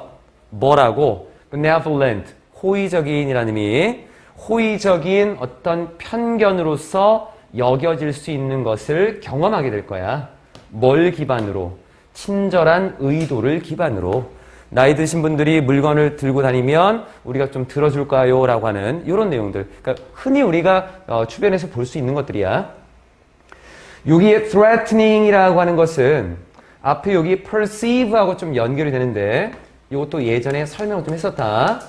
뭐라고? benevolent, 호의적인이라는 의미, 호의적인 어떤 편견으로서 여겨질 수 있는 것을 경험하게 될 거야. 뭘 기반으로? 친절한 의도를 기반으로. 나이 드신 분들이 물건을 들고 다니면 우리가 좀 들어줄까요? 라고 하는 이런 내용들. 그러니까 흔히 우리가 주변에서 볼 수 있는 것들이야. 여기에 threatening이라고 하는 것은 앞에 여기 perceive하고 좀 연결이 되는데 이것도 예전에 설명을 좀 했었다.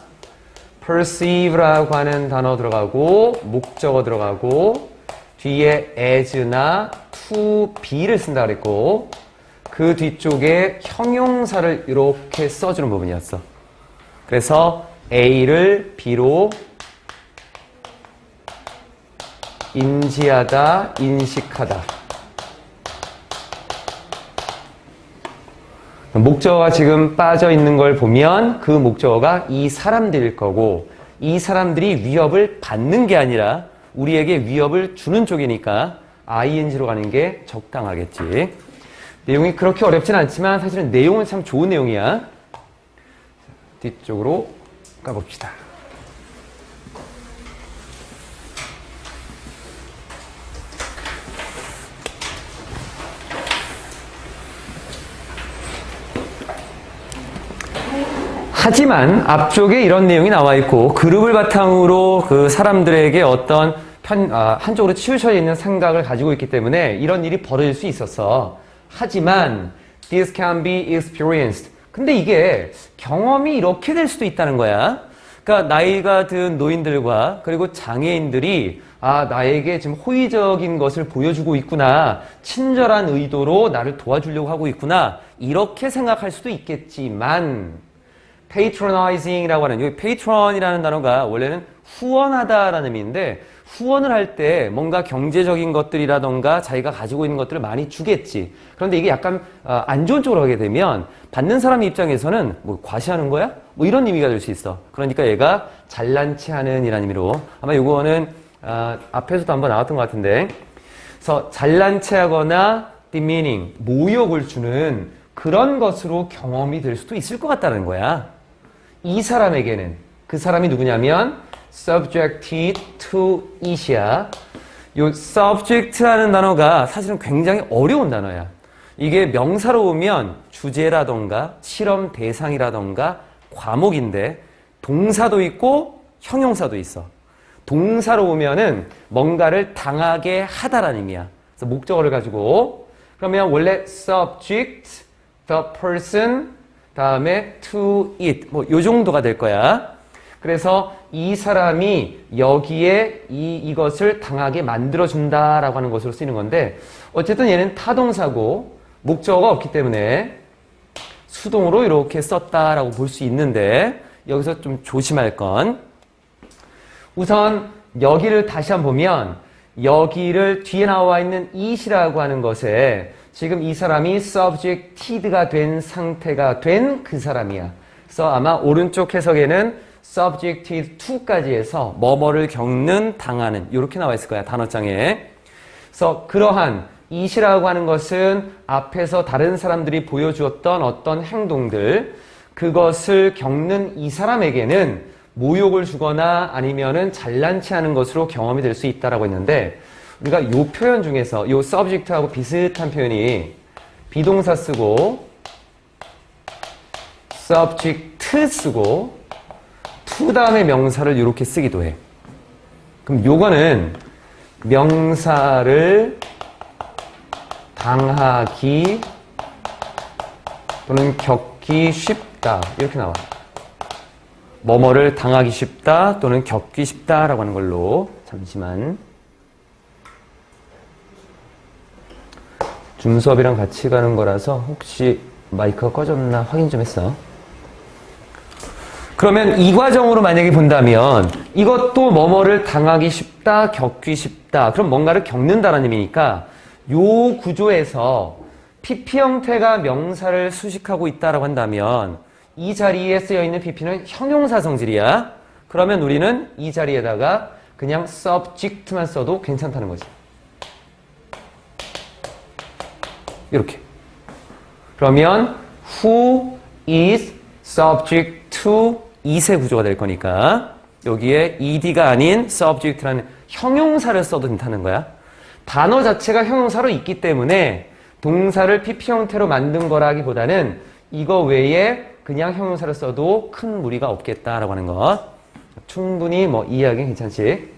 perceive라고 하는 단어 들어가고 목적어 들어가고 뒤에 as나 to be를 쓴다 그랬고 그 뒤쪽에 형용사를 이렇게 써주는 부분이었어. 그래서 A를 B로 인지하다, 인식하다. 목적어가 지금 빠져 있는 걸 보면 그 목적어가 이 사람들일 거고 이 사람들이 위협을 받는 게 아니라 우리에게 위협을 주는 쪽이니까 ing로 가는 게 적당하겠지. 내용이 그렇게 어렵진 않지만 사실은 내용은 참 좋은 내용이야. 뒤쪽으로 가봅시다. 하지만 앞쪽에 이런 내용이 나와 있고 그룹을 바탕으로 그 사람들에게 어떤 한쪽으로 치우쳐 있는 생각을 가지고 있기 때문에 이런 일이 벌어질 수 있었어. 하지만 this can be experienced. 근데 이게 경험이 이렇게 될 수도 있다는 거야. 그러니까 나이가 든 노인들과 그리고 장애인들이 나에게 지금 호의적인 것을 보여주고 있구나. 친절한 의도로 나를 도와주려고 하고 있구나. 이렇게 생각할 수도 있겠지만 patronizing이라고 하는 여기 patron이라는 단어가 원래는 후원하다라는 의미인데 후원을 할 때 뭔가 경제적인 것들이라던가 자기가 가지고 있는 것들을 많이 주겠지. 그런데 이게 약간 안 좋은 쪽으로 하게 되면 받는 사람 입장에서는 뭐 과시하는 거야? 뭐 이런 의미가 될 수 있어. 그러니까 얘가 잘난 체 하는 이라는 의미로 아마 이거는 앞에서도 한번 나왔던 것 같은데 그래서 잘난 체 하거나 demeaning, 모욕을 주는 그런 것으로 경험이 될 수도 있을 것 같다는 거야. 이 사람에게는 그 사람이 누구냐면 subjected to it이야. 요 subject라는 단어가 사실은 굉장히 어려운 단어야. 이게 명사로 오면 주제라던가 실험 대상이라던가 과목인데 동사도 있고 형용사도 있어. 동사로 오면은 뭔가를 당하게 하다라는 의미야. 그래서 목적어를 가지고 그러면 원래 subject, the person, 다음에 to it 뭐 요 정도가 될 거야. 그래서 이 사람이 여기에 이것을 당하게 만들어준다라고 하는 것으로 쓰이는 건데 어쨌든 얘는 타동사고 목적어가 없기 때문에 수동으로 이렇게 썼다라고 볼 수 있는데 여기서 좀 조심할 건 우선 여기를 다시 한번 보면 여기를 뒤에 나와 있는 it이라고 하는 것에 지금 이 사람이 subjected가 된 상태가 된 그 사람이야. 그래서 아마 오른쪽 해석에는 subjected to까지 해서 뭐뭐를 겪는, 당하는 이렇게 나와 있을 거야. 단어장에. 그래서 그러한 it이라고 하는 것은 앞에서 다른 사람들이 보여주었던 어떤 행동들, 그것을 겪는 이 사람에게는 모욕을 주거나 아니면은 잘난 체하는 것으로 경험이 될 수 있다라고 했는데, 우리가 요 표현 중에서 요 subject하고 비슷한 표현이 비동사 쓰고 subject 쓰고 to 다음에 명사를 이렇게 쓰기도 해. 그럼 요거는 명사를 당하기 또는 겪기 쉽다 이렇게 나와. 뭐뭐를 당하기 쉽다 또는 겪기 쉽다라고 하는 걸로. 잠시만. 줌 수업이랑 같이 가는 거라서 혹시 마이크가 꺼졌나 확인 좀 했어. 그러면 이 과정으로 만약에 본다면 이것도 뭐뭐를 당하기 쉽다, 겪기 쉽다. 그럼 뭔가를 겪는다라는 의미니까 요 구조에서 PP 형태가 명사를 수식하고 있다라고 한다면 이 자리에 쓰여 있는 PP는 형용사 성질이야. 그러면 우리는 이 자리에다가 그냥 subject만 써도 괜찮다는 거지. 이렇게. 그러면 who is subject to it의 구조가 될 거니까 여기에 ed가 아닌 subject라는 형용사를 써도 된다는 거야. 단어 자체가 형용사로 있기 때문에 동사를 PP 형태로 만든 거라기보다는 이거 외에 그냥 형용사를 써도 큰 무리가 없겠다라고 하는 것. 충분히 뭐 이해하기 괜찮지.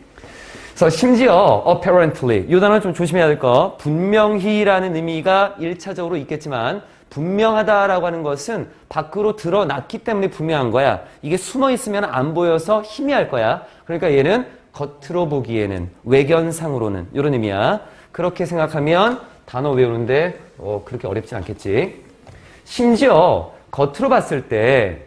그래서 심지어 apparently 이 단어는 좀 조심해야 될 거. 분명히라는 의미가 1차적으로 있겠지만 분명하다라고 하는 것은 밖으로 드러났기 때문에 분명한 거야. 이게 숨어 있으면 안 보여서 희미할 거야. 그러니까 얘는 겉으로 보기에는, 외견상으로는 이런 의미야. 그렇게 생각하면 단어 외우는데 그렇게 어렵진 않겠지. 심지어 겉으로 봤을 때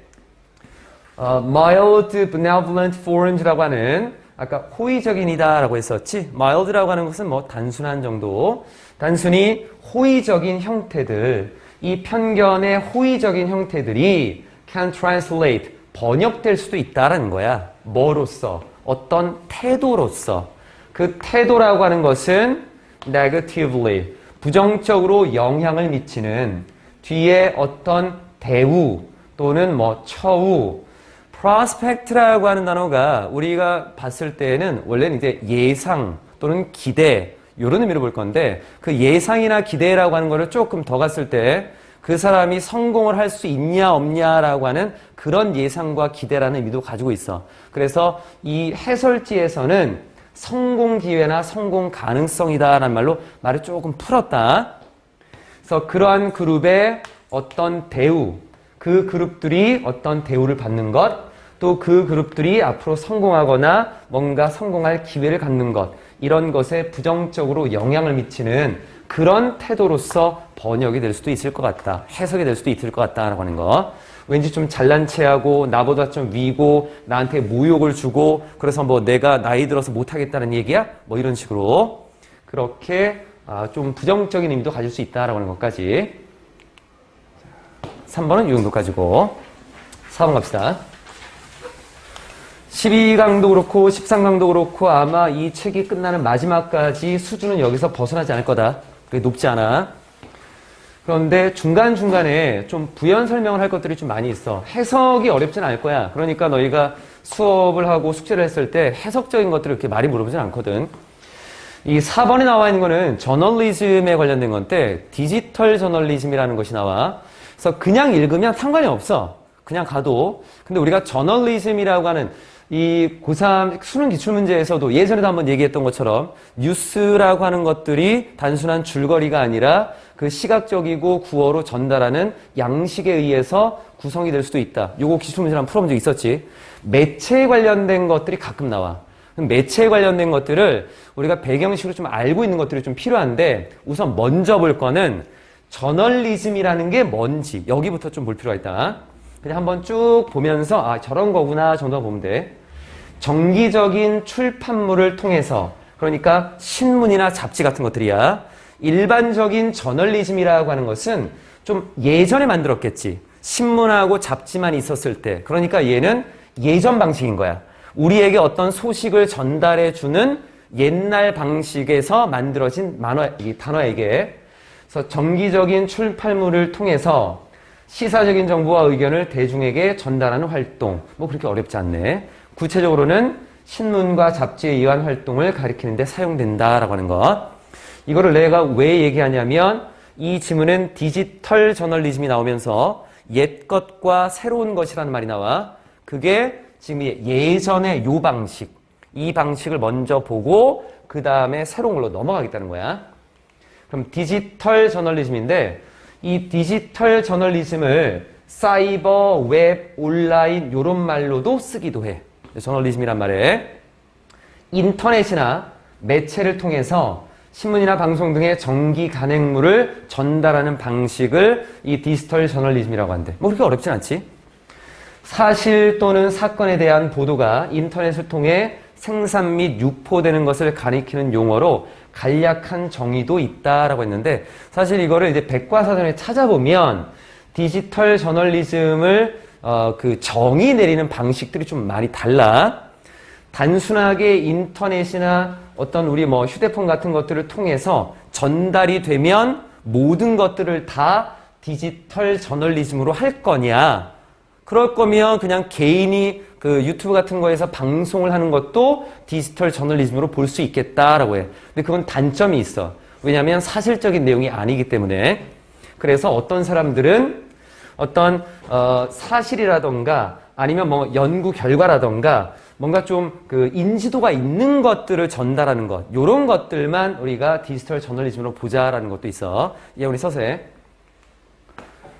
mild benevolent forums라고 하는 아까 호의적인이다라고 했었지. mild라고 하는 것은 뭐 단순한 정도. 단순히 호의적인 형태들, 이 편견의 호의적인 형태들이 can translate, 번역될 수도 있다라는 거야. 뭐로써? 어떤 태도로서. 그 태도라고 하는 것은 negatively, 부정적으로 영향을 미치는 뒤에 어떤 대우 또는 뭐 처우, prospect라고 하는 단어가 우리가 봤을 때는 원래는 이제 예상 또는 기대 이런 의미로 볼 건데 그 예상이나 기대라고 하는 거를 조금 더 갔을 때 그 사람이 성공을 할 수 있냐 없냐라고 하는 그런 예상과 기대라는 의미도 가지고 있어. 그래서 이 해설지에서는 성공 기회나 성공 가능성이다라는 말로 말을 조금 풀었다. 그래서 그러한 그룹의 어떤 대우, 그 그룹들이 어떤 대우를 받는 것, 또 그 그룹들이 앞으로 성공하거나 뭔가 성공할 기회를 갖는 것, 이런 것에 부정적으로 영향을 미치는 그런 태도로서 번역이 될 수도 있을 것 같다. 해석이 될 수도 있을 것 같다라고 하는 거. 왠지 좀 잘난 체하고 나보다 좀 위고 나한테 모욕을 주고 그래서 뭐 내가 나이 들어서 못하겠다는 얘기야? 뭐 이런 식으로 그렇게 좀 부정적인 의미도 가질 수 있다라고 하는 것까지. 3번은 이 정도 가지고 4번 갑시다. 12강도 그렇고 13강도 그렇고 아마 이 책이 끝나는 마지막까지 수준은 여기서 벗어나지 않을 거다. 그게 높지 않아. 그런데 중간중간에 좀 부연 설명을 할 것들이 좀 많이 있어. 해석이 어렵진 않을 거야. 그러니까 너희가 수업을 하고 숙제를 했을 때 해석적인 것들을 이렇게 많이 물어보진 않거든. 이 4번에 나와 있는 거는 저널리즘에 관련된 건데 디지털 저널리즘이라는 것이 나와. 그래서 그냥 읽으면 상관이 없어. 그냥 가도. 근데 우리가 저널리즘이라고 하는 이 고3 수능 기출문제에서도 예전에도 한번 얘기했던 것처럼 뉴스라고 하는 것들이 단순한 줄거리가 아니라 그 시각적이고 구어로 전달하는 양식에 의해서 구성이 될 수도 있다. 요거 기출문제를 한번 풀어본 적 있었지. 매체에 관련된 것들이 가끔 나와. 매체에 관련된 것들을 우리가 배경식으로 좀 알고 있는 것들이 좀 필요한데 우선 먼저 볼 거는 저널리즘이라는 게 뭔지 여기부터 좀 볼 필요가 있다. 그냥 한번 쭉 보면서 저런 거구나 정도 보면 돼. 정기적인 출판물을 통해서 그러니까 신문이나 잡지 같은 것들이야. 일반적인 저널리즘이라고 하는 것은 좀 예전에 만들었겠지. 신문하고 잡지만 있었을 때. 그러니까 얘는 예전 방식인 거야. 우리에게 어떤 소식을 전달해 주는 옛날 방식에서 만들어진 이 단어에게 그래서 정기적인 출판물을 통해서 시사적인 정보와 의견을 대중에게 전달하는 활동. 뭐 그렇게 어렵지 않네. 구체적으로는 신문과 잡지에 의한 활동을 가리키는 데 사용된다라고 하는 것. 이거를 내가 왜 얘기하냐면 이 지문은 디지털 저널리즘이 나오면서 옛 것과 새로운 것이라는 말이 나와. 그게 지금 예전의 요 방식, 이 방식을 먼저 보고 그 다음에 새로운 걸로 넘어가겠다는 거야. 그럼 디지털 저널리즘인데 이 디지털 저널리즘을 사이버, 웹, 온라인 이런 말로도 쓰기도 해. 저널리즘이란 말에 인터넷이나 매체를 통해서 신문이나 방송 등의 정기 간행물을 전달하는 방식을 이 디지털 저널리즘이라고 한대. 뭐 그렇게 어렵진 않지. 사실 또는 사건에 대한 보도가 인터넷을 통해 생산 및 유포되는 것을 가리키는 용어로 간략한 정의도 있다라고 했는데 사실 이거를 이제 백과사전에 찾아보면 디지털 저널리즘을 그 정의 내리는 방식들이 좀 많이 달라. 단순하게 인터넷이나 어떤 우리 뭐 휴대폰 같은 것들을 통해서 전달이 되면 모든 것들을 다 디지털 저널리즘으로 할 거냐? 그럴 거면 그냥 개인이 그 유튜브 같은 거에서 방송을 하는 것도 디지털 저널리즘으로 볼 수 있겠다라고 해. 근데 그건 단점이 있어. 왜냐하면 사실적인 내용이 아니기 때문에. 그래서 어떤 사람들은 어떤 사실이라던가 아니면 뭐 연구 결과라던가 뭔가 좀 그 인지도가 있는 것들을 전달하는 것, 요런 것들만 우리가 디지털 저널리즘으로 보자라는 것도 있어. 예, 우리 서세.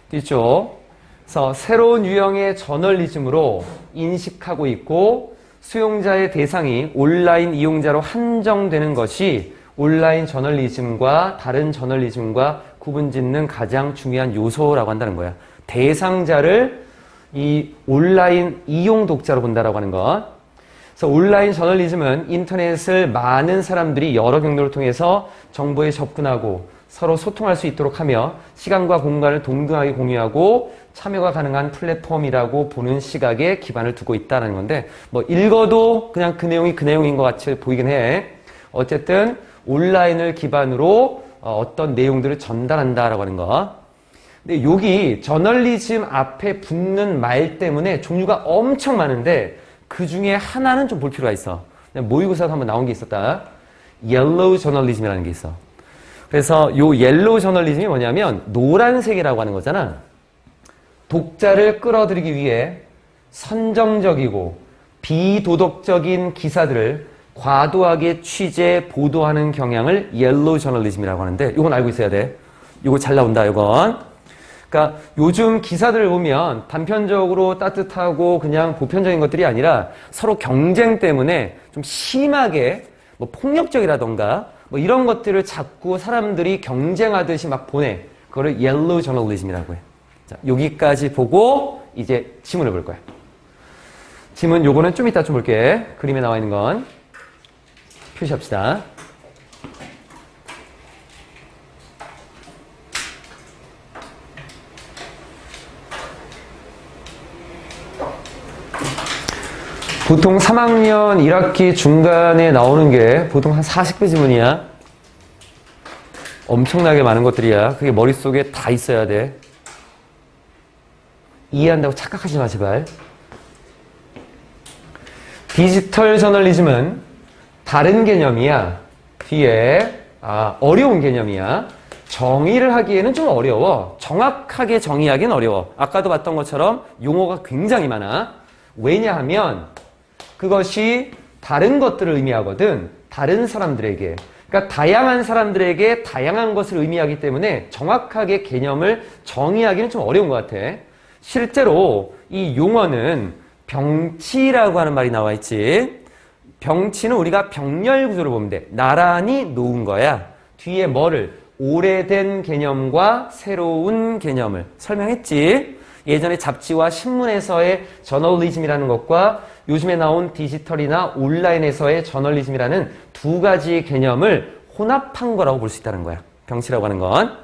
뒤쪽. 그래서 새로운 유형의 저널리즘으로 인식하고 있고 수용자의 대상이 온라인 이용자로 한정되는 것이 온라인 저널리즘과 다른 저널리즘과 구분짓는 가장 중요한 요소라고 한다는 거야. 대상자를 이 온라인 이용 독자로 본다라고 하는 것. 그래서 온라인 저널리즘은 인터넷을 많은 사람들이 여러 경로를 통해서 정보에 접근하고 서로 소통할 수 있도록 하며 시간과 공간을 동등하게 공유하고 참여가 가능한 플랫폼이라고 보는 시각에 기반을 두고 있다는 건데 뭐 읽어도 그냥 그 내용이 그 내용인 것 같이 보이긴 해. 어쨌든 온라인을 기반으로 어떤 내용들을 전달한다라고 하는 거. 근데 여기 저널리즘 앞에 붙는 말 때문에 종류가 엄청 많은데 그 중에 하나는 좀 볼 필요가 있어. 모의고사도 한번 나온 게 있었다. 옐로우 저널리즘이라는 게 있어. 그래서 요 옐로우 저널리즘이 뭐냐면 노란색이라고 하는 거잖아. 독자를 끌어들이기 위해 선정적이고 비도덕적인 기사들을 과도하게 취재, 보도하는 경향을 옐로우 저널리즘이라고 하는데 이건 알고 있어야 돼. 이거 잘 나온다, 이건. 그러니까 요즘 기사들을 보면 단편적으로 따뜻하고 그냥 보편적인 것들이 아니라 서로 경쟁 때문에 좀 심하게 뭐 폭력적이라던가 뭐 이런 것들을 자꾸 사람들이 경쟁하듯이 막 보내. 그거를 옐로우 저널리즘이라고 해. 자, 여기까지 보고 이제 지문을 볼 거야. 지문 요거는 좀 이따 좀 볼게. 그림에 나와 있는 건 표시합시다. 보통 3학년 1학기 중간에 나오는 게 보통 한 40개 지문이야. 엄청나게 많은 것들이야. 그게 머릿속에 다 있어야 돼. 이해한다고 착각하지 마, 제발. 디지털 저널리즘은 다른 개념이야. 뒤에 어려운 개념이야. 정의를 하기에는 좀 어려워. 정확하게 정의하기는 어려워. 아까도 봤던 것처럼 용어가 굉장히 많아. 왜냐하면 그것이 다른 것들을 의미하거든. 다른 사람들에게. 그러니까 다양한 사람들에게 다양한 것을 의미하기 때문에 정확하게 개념을 정의하기는 좀 어려운 것 같아. 실제로 이 용어는 병치라고 하는 말이 나와 있지. 병치는 우리가 병렬 구조를 보면 돼. 나란히 놓은 거야. 뒤에 뭐를? 오래된 개념과 새로운 개념을 설명했지. 예전에 잡지와 신문에서의 저널리즘이라는 것과 요즘에 나온 디지털이나 온라인에서의 저널리즘이라는 두 가지 개념을 혼합한 거라고 볼 수 있다는 거야. 병치라고 하는 건.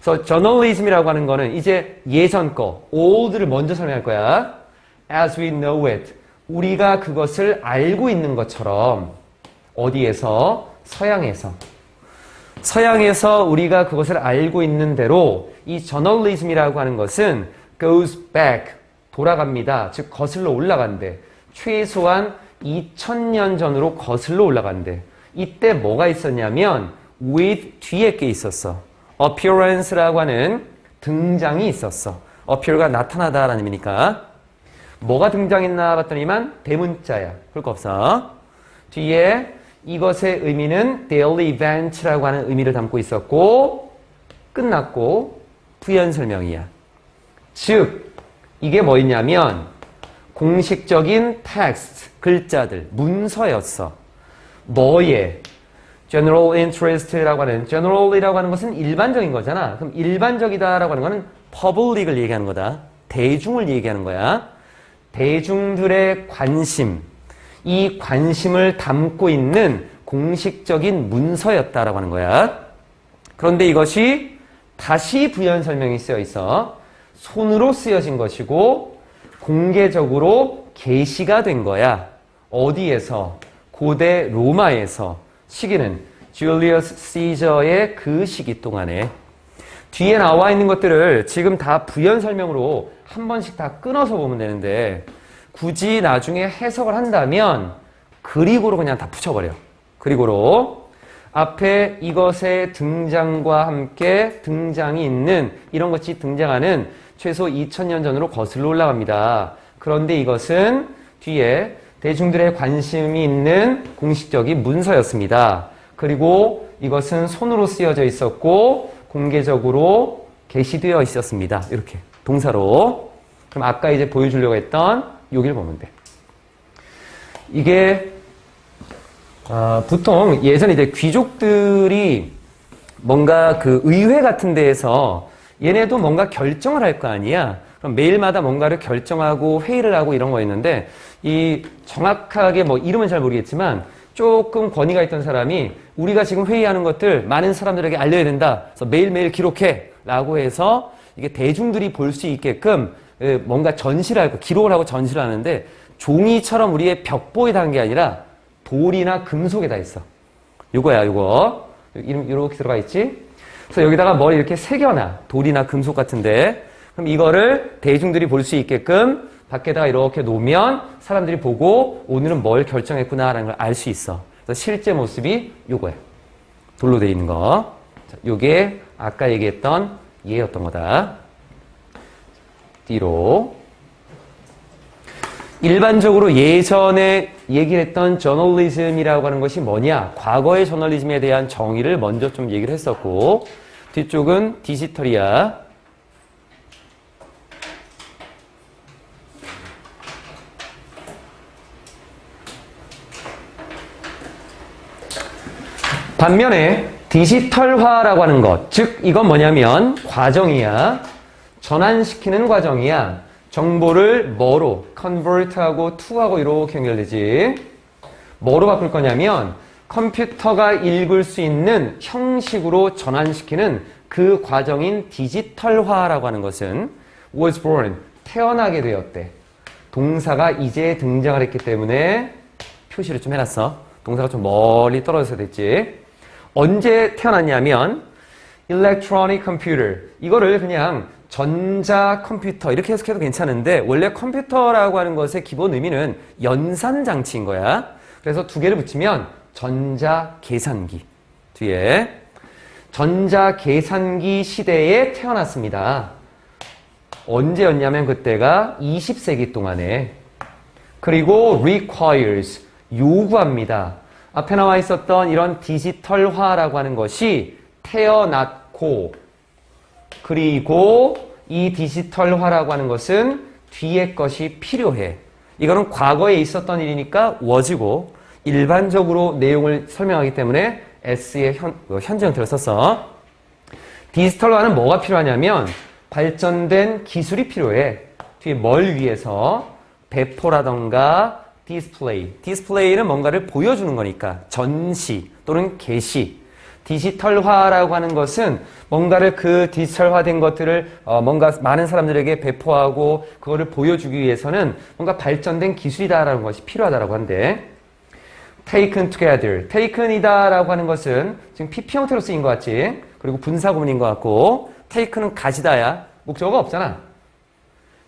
그래서 저널리즘이라고 하는 거는 이제 예전 거, old를 먼저 설명할 거야. As we know it. 우리가 그것을 알고 있는 것처럼 어디에서? 서양에서. 서양에서 우리가 그것을 알고 있는 대로 이 저널리즘이라고 하는 것은 goes back, 돌아갑니다. 즉 거슬러 올라간대. 최소한 2000년 전으로 거슬러 올라간대. 이때 뭐가 있었냐면 with 뒤에 게 있었어. appearance라고 하는 등장이 있었어. appear가 나타나다라는 의미니까. 뭐가 등장했나 봤더니만 대문자야. 그럴 거 없어. 뒤에 이것의 의미는 daily event라고 하는 의미를 담고 있었고 끝났고 부연 설명이야. 즉 이게 뭐였냐면 공식적인 text, 글자들, 문서였어. 뭐에? general interest라고 하는 general이라고 하는 것은 일반적인 거잖아. 그럼 일반적이다라고 하는 거는 public을 얘기하는 거다. 대중을 얘기하는 거야. 대중들의 관심, 이 관심을 담고 있는 공식적인 문서였다라고 하는 거야. 그런데 이것이 다시 부연 설명이 쓰여 있어. 손으로 쓰여진 것이고 공개적으로 게시가 된 거야. 어디에서? 고대 로마에서. 시기는 줄리어스 시저의 그 시기 동안에. 뒤에 나와 있는 것들을 지금 다 부연 설명으로 한 번씩 다 끊어서 보면 되는데 굳이 나중에 해석을 한다면 그리고로 그냥 다 붙여버려. 그리고로 앞에 이것의 등장과 함께 등장이 있는 이런 것이 등장하는 최소 2000년 전으로 거슬러 올라갑니다. 그런데 이것은 뒤에 대중들의 관심이 있는 공식적인 문서였습니다. 그리고 이것은 손으로 쓰여져 있었고 공개적으로 게시되어 있었습니다. 이렇게 동사로. 그럼 아까 이제 보여주려고 했던 여기를 보면 돼. 이게 보통 예전에 이제 귀족들이 뭔가 그 의회 같은 데에서 얘네도 뭔가 결정을 할 거 아니야. 그럼 매일마다 뭔가를 결정하고 회의를 하고 이런 거였는데 이 정확하게 뭐 이름은 잘 모르겠지만 조금 권위가 있던 사람이 우리가 지금 회의하는 것들 많은 사람들에게 알려야 된다. 그래서 매일매일 기록해 라고 해서 이게 대중들이 볼 수 있게끔 뭔가 전시를 하고 기록을 하고 전시를 하는데 종이처럼 우리의 벽보에다 한 게 아니라 돌이나 금속에다 있어. 요거야, 요거. 이름 이렇게 들어가 있지? 그래서 여기다가 머리 이렇게 새겨놔. 돌이나 금속 같은데. 그럼 이거를 대중들이 볼 수 있게끔 밖에다가 이렇게 놓으면 사람들이 보고 오늘은 뭘 결정했구나라는 걸 알 수 있어. 그래서 실제 모습이 요거야. 돌로 돼 있는 거. 자, 요게 아까 얘기했던 얘였던 거다. 뒤로. 일반적으로 예전에 얘기를 했던 저널리즘이라고 하는 것이 뭐냐? 과거의 저널리즘에 대한 정의를 먼저 좀 얘기를 했었고 뒤쪽은 디지털이야. 반면에 디지털화라고 하는 것, 즉 이건 뭐냐면 과정이야. 전환시키는 과정이야. 정보를 뭐로? convert하고 to하고 이렇게 연결되지. 뭐로 바꿀 거냐면 컴퓨터가 읽을 수 있는 형식으로 전환시키는 그 과정인 디지털화라고 하는 것은 was born, 태어나게 되었대. 동사가 이제 등장을 했기 때문에 표시를 좀 해놨어. 동사가 좀 멀리 떨어져서 됐지. 언제 태어났냐면 electronic computer, 이거를 그냥 전자 컴퓨터 이렇게 해석해도 괜찮은데 원래 컴퓨터라고 하는 것의 기본 의미는 연산 장치인 거야. 그래서 두 개를 붙이면 전자 계산기. 뒤에 전자 계산기 시대에 태어났습니다. 언제였냐면 그때가 20세기 동안에. 그리고 requires, 요구합니다. 앞에 나와 있었던 이런 디지털화라고 하는 것이 태어났고 그리고 이 디지털화라고 하는 것은 뒤에 것이 필요해. 이거는 과거에 있었던 일이니까 was고 일반적으로 내용을 설명하기 때문에 s의 현재 형태를 썼어. 디지털화는 뭐가 필요하냐면 발전된 기술이 필요해. 뒤에 뭘 위해서? 배포라던가 디스플레이. 디스플레이는 뭔가를 보여주는 거니까 전시 또는 게시. 디지털화라고 하는 것은 뭔가를 그 디지털화된 것들을 뭔가 많은 사람들에게 배포하고 그거를 보여주기 위해서는 뭔가 발전된 기술이다라는 것이 필요하다라고 한대. taken together. taken이다라고 하는 것은 지금 PP 형태로 쓰인 것 같지? 그리고 분사구문인 것 같고 taken은 가지다야. 목적어가 없잖아.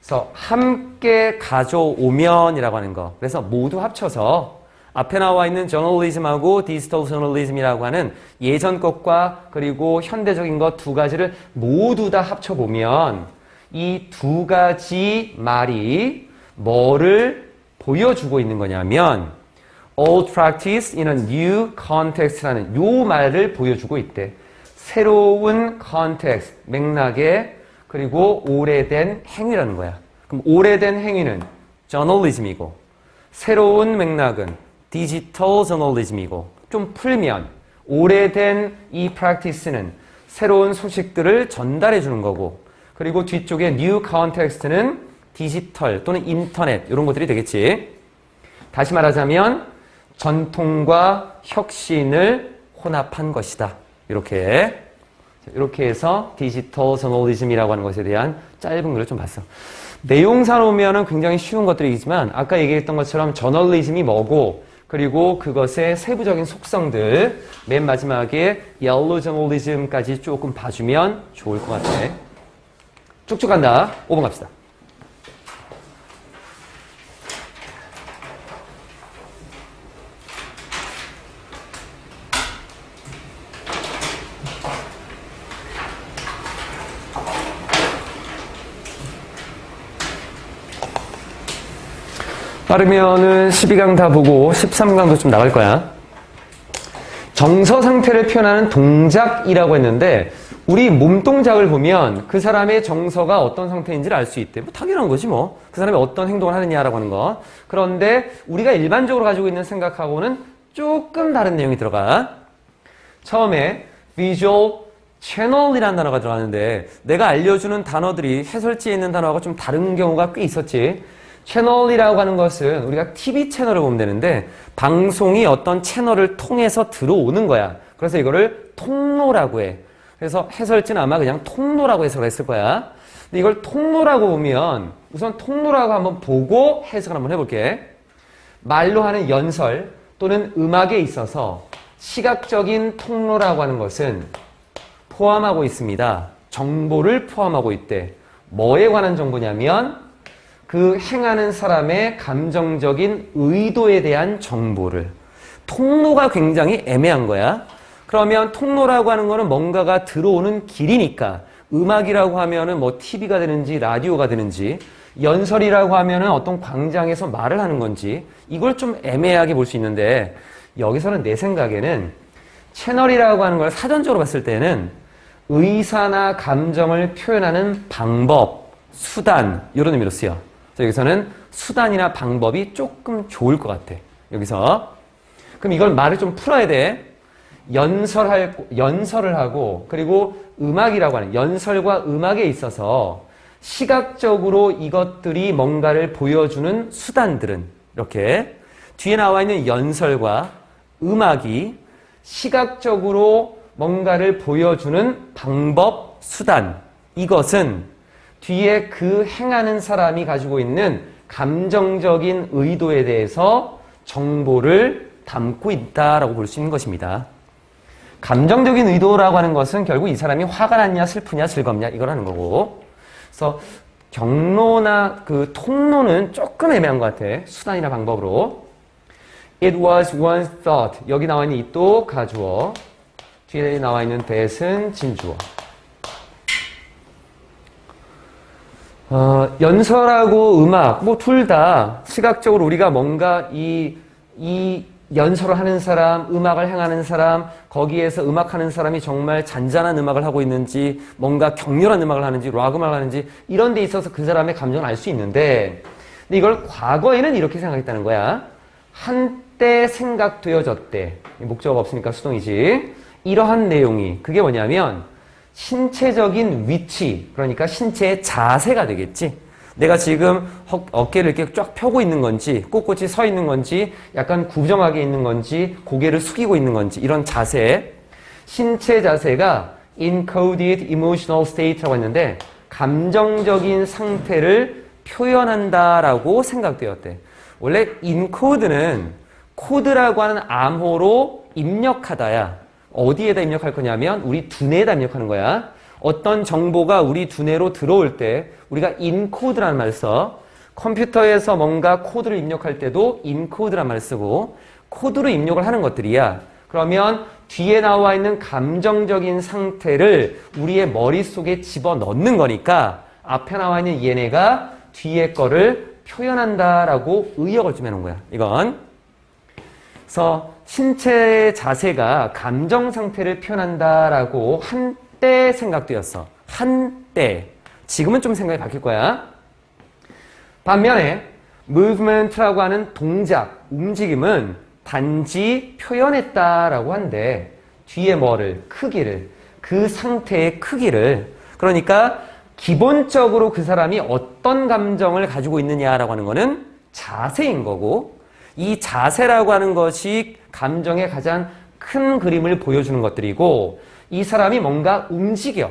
그래서 함께 가져오면이라고 하는 거. 그래서 모두 합쳐서 앞에 나와 있는 journalism하고 digital journalism이라고 하는 예전 것과 그리고 현대적인 것 두 가지를 모두 다 합쳐보면 이 두 가지 말이 뭐를 보여주고 있는 거냐면 old practice in a new context라는 요 말을 보여주고 있대. 새로운 context, 맥락에 그리고 오래된 행위라는 거야. 그럼 오래된 행위는 journalism이고 새로운 맥락은 digital journalism이고 좀 풀면 오래된 이 practice는 새로운 소식들을 전달해 주는 거고 그리고 뒤쪽에 new context는 디지털 또는 인터넷 이런 것들이 되겠지. 다시 말하자면 전통과 혁신을 혼합한 것이다. 이렇게 해서 디지털 저널리즘이라고 하는 것에 대한 짧은 글을 좀 봤어. 내용상 오면은 굉장히 쉬운 것들이지만 아까 얘기했던 것처럼 저널리즘이 뭐고 그리고 그것의 세부적인 속성들 맨 마지막에 옐로우 저널리즘까지 조금 봐주면 좋을 것 같아. 쭉쭉 간다. 5번 갑시다. 빠르면은 12강 다 보고 13강도 좀 나갈 거야. 정서 상태를 표현하는 동작이라고 했는데 우리 몸 동작을 보면 그 사람의 정서가 어떤 상태인지를 알 수 있대. 뭐 당연한 거지 뭐. 그 사람이 어떤 행동을 하느냐라고 하는 거. 그런데 우리가 일반적으로 가지고 있는 생각하고는 조금 다른 내용이 들어가. 처음에 visual channel이라는 단어가 들어가는데 내가 알려주는 단어들이 해설지에 있는 단어하고 좀 다른 경우가 꽤 있었지. 채널이라고 하는 것은 우리가 TV 채널을 보면 되는데 방송이 어떤 채널을 통해서 들어오는 거야. 그래서 이거를 통로라고 해. 그래서 해설지는 아마 그냥 통로라고 해석을 했을 거야. 근데 이걸 통로라고 보면 우선 통로라고 한번 보고 해석을 한번 해볼게. 말로 하는 연설 또는 음악에 있어서 시각적인 통로라고 하는 것은 포함하고 있습니다. 정보를 포함하고 있대. 뭐에 관한 정보냐면 그 행하는 사람의 감정적인 의도에 대한 정보를. 통로가 굉장히 애매한 거야. 그러면 통로라고 하는 거는 뭔가가 들어오는 길이니까 음악이라고 하면은 뭐 TV가 되는지 라디오가 되는지 연설이라고 하면은 어떤 광장에서 말을 하는 건지 이걸 좀 애매하게 볼 수 있는데 여기서는 내 생각에는 채널이라고 하는 걸 사전적으로 봤을 때는 의사나 감정을 표현하는 방법, 수단 이런 의미로 쓰여. 여기서는 수단이나 방법이 조금 좋을 것 같아. 여기서. 그럼 이걸 말을 좀 풀어야 돼. 연설을 하고 그리고 음악이라고 하는 연설과 음악에 있어서 시각적으로 이것들이 뭔가를 보여주는 수단들은 이렇게 뒤에 나와 있는 연설과 음악이 시각적으로 뭔가를 보여주는 방법, 수단 이것은 뒤에 그 행하는 사람이 가지고 있는 감정적인 의도에 대해서 정보를 담고 있다라고 볼 수 있는 것입니다. 감정적인 의도라고 하는 것은 결국 이 사람이 화가 났냐, 슬프냐, 즐겁냐 이걸 하는 거고. 그래서 경로나 그 통로는 조금 애매한 것 같아. 수단이나 방법으로. It was once thought. 여기 나와 있는 it도 가주어. 뒤에 나와 있는 that은 진주어. 연설하고 음악, 뭐 둘 다 시각적으로 우리가 뭔가 이 연설을 하는 사람, 음악을 행하는 사람, 거기에서 음악하는 사람이 정말 잔잔한 음악을 하고 있는지, 뭔가 격렬한 음악을 하는지, 락 음악을 하는지, 이런 데 있어서 그 사람의 감정을 알 수 있는데, 근데 이걸 과거에는 이렇게 생각했다는 거야. 한때 생각되어졌대. 목적어가 없으니까 수동이지. 이러한 내용이, 그게 뭐냐면, 신체적인 위치, 그러니까 신체의 자세가 되겠지. 내가 지금 어깨를 이렇게 쫙 펴고 있는 건지, 꼿꼿이 서 있는 건지, 약간 구정하게 있는 건지, 고개를 숙이고 있는 건지, 이런 자세. 신체 자세가 encoded emotional state라고 했는데, 감정적인 상태를 표현한다라고 생각되었대. 원래 encode는 코드라고 하는 암호로 입력하다야. 어디에다 입력할 거냐면 우리 두뇌에다 입력하는 거야. 어떤 정보가 우리 두뇌로 들어올 때 우리가 인코드라는 말을 써. 컴퓨터에서 뭔가 코드를 입력할 때도 인코드라는 말을 쓰고 코드로 입력을 하는 것들이야. 그러면 뒤에 나와 있는 감정적인 상태를 우리의 머릿속에 집어넣는 거니까 앞에 나와 있는 얘네가 뒤에 거를 표현한다라고 의역을 좀 해놓은 거야. 이건. 그래서 신체의 자세가 감정 상태를 표현한다라고 한때 생각되었어. 한때. 지금은 좀 생각이 바뀔 거야. 반면에 movement라고 하는 동작, 움직임은 단지 표현했다라고 한데 뒤에 뭐를, 크기를, 그 상태의 크기를, 그러니까 기본적으로 그 사람이 어떤 감정을 가지고 있느냐라고 하는 거는 자세인 거고 이 자세라고 하는 것이 감정의 가장 큰 그림을 보여주는 것들이고 이 사람이 뭔가 움직여.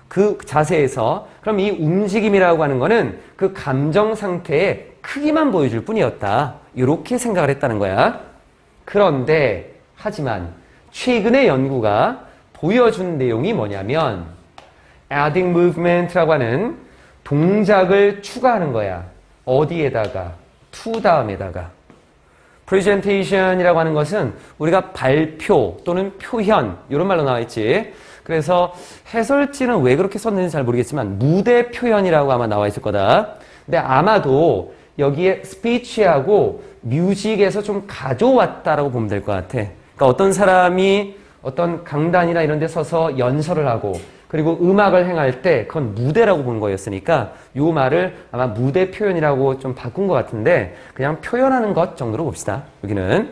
그 자세에서. 그럼 이 움직임이라고 하는 거는 그 감정 상태의 크기만 보여줄 뿐이었다. 이렇게 생각을 했다는 거야. 그런데 하지만 최근의 연구가 보여준 내용이 뭐냐면 adding movement라고 하는 동작을 추가하는 거야. 어디에다가? to 다음에다가. presentation이라고 하는 것은 우리가 발표 또는 표현 이런 말로 나와 있지. 그래서 해설지는 왜 그렇게 썼는지 잘 모르겠지만 무대 표현이라고 아마 나와 있을 거다. 근데 아마도 여기에 스피치하고 뮤직에서 좀 가져왔다라고 보면 될 것 같아. 그러니까 어떤 사람이 어떤 강단이나 이런 데 서서 연설을 하고 그리고 음악을 행할 때 그건 무대라고 보는 거였으니까 이 말을 아마 무대 표현이라고 좀 바꾼 것 같은데 그냥 표현하는 것 정도로 봅시다. 여기는.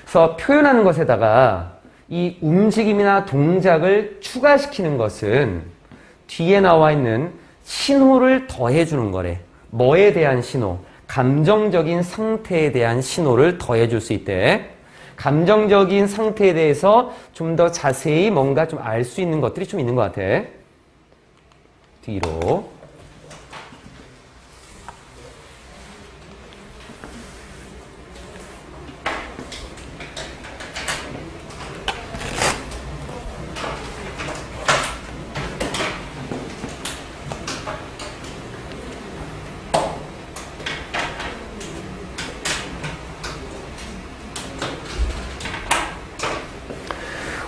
그래서 표현하는 것에다가 이 움직임이나 동작을 추가시키는 것은 뒤에 나와 있는 신호를 더해주는 거래. 뭐에 대한 신호? 감정적인 상태에 대한 신호를 더해줄 수 있대. 감정적인 상태에 대해서 좀 더 자세히 뭔가 좀 알 수 있는 것들이 좀 있는 것 같아. 뒤로.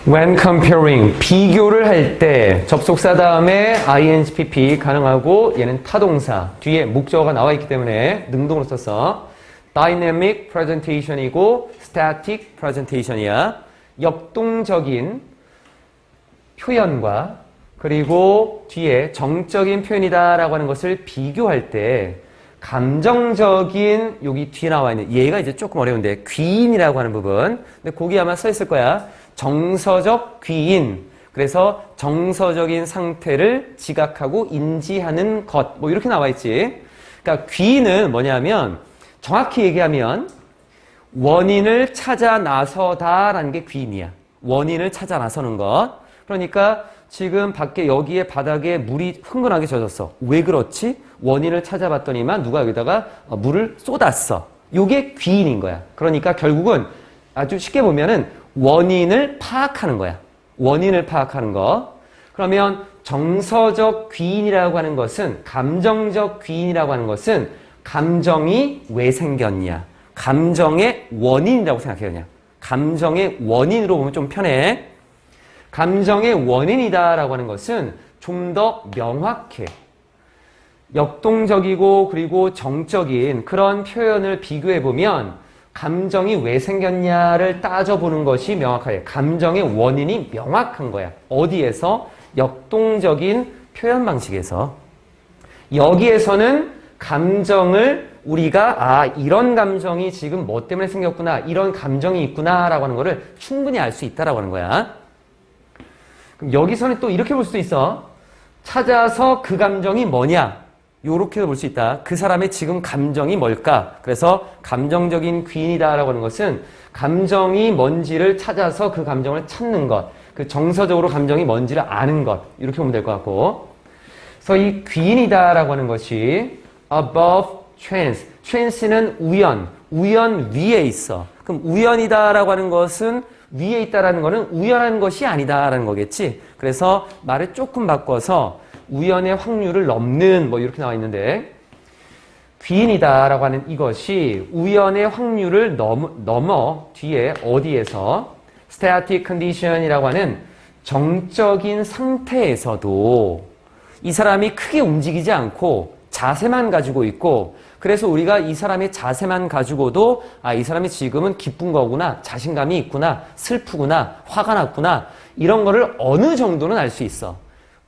When comparing, 비교를 할 때 접속사 다음에 ing, pp 가능하고 얘는 타동사, 뒤에 목적어가 나와 있기 때문에 능동으로 썼어. Dynamic presentation이고 static presentation이야. 역동적인 표현과 그리고 뒤에 정적인 표현이다라고 하는 것을 비교할 때 감정적인 여기 뒤에 나와 있는 얘가 이제 조금 어려운데 귀인이라고 하는 부분. 근데 거기 아마 써 있을 거야. 정서적 귀인. 그래서 정서적인 상태를 지각하고 인지하는 것. 뭐 이렇게 나와 있지. 그러니까 귀인은 뭐냐면 정확히 얘기하면 원인을 찾아 나서다라는 게 귀인이야. 원인을 찾아 나서는 것. 그러니까 지금 밖에 여기에 바닥에 물이 흥건하게 젖었어. 왜 그렇지? 원인을 찾아봤더니만 누가 여기다가 물을 쏟았어. 요게 귀인인 거야. 그러니까 결국은 아주 쉽게 보면은 원인을 파악하는 거야. 원인을 파악하는 거. 그러면 정서적 귀인이라고 하는 것은 감정적 귀인이라고 하는 것은 감정이 왜 생겼냐. 감정의 원인이라고 생각해요. 그냥. 감정의 원인으로 보면 좀 편해. 감정의 원인이다라고 하는 것은 좀 더 명확해. 역동적이고 그리고 정적인 그런 표현을 비교해보면 감정이 왜 생겼냐를 따져보는 것이 명확하게 감정의 원인이 명확한 거야. 어디에서? 역동적인 표현 방식에서. 여기에서는 감정을 우리가 이런 감정이 지금 뭐 때문에 생겼구나 이런 감정이 있구나 라고 하는 거를 충분히 알 수 있다라고 하는 거야. 그럼 여기서는 또 이렇게 볼 수도 있어. 찾아서 그 감정이 뭐냐 요렇게도 볼 수 있다. 그 사람의 지금 감정이 뭘까? 그래서 감정적인 귀인이다라고 하는 것은 감정이 뭔지를 찾아서 그 감정을 찾는 것. 그 정서적으로 감정이 뭔지를 아는 것. 이렇게 보면 될 것 같고. 그래서 이 귀인이다라고 하는 것이 above chance. chance는 우연. 우연 위에 있어. 그럼 우연이다라고 하는 것은 위에 있다라는 거는 우연한 것이 아니다라는 거겠지. 그래서 말을 조금 바꿔서 우연의 확률을 넘는 뭐 이렇게 나와 있는데 귀인이다라고 하는 이것이 우연의 확률을 넘어 뒤에 어디에서 static condition이라고 하는 정적인 상태에서도 이 사람이 크게 움직이지 않고 자세만 가지고 있고 그래서 우리가 이 사람의 자세만 가지고도 아, 이 사람이 지금은 기쁜 거구나, 자신감이 있구나, 슬프구나, 화가 났구나 이런 거를 어느 정도는 알 수 있어.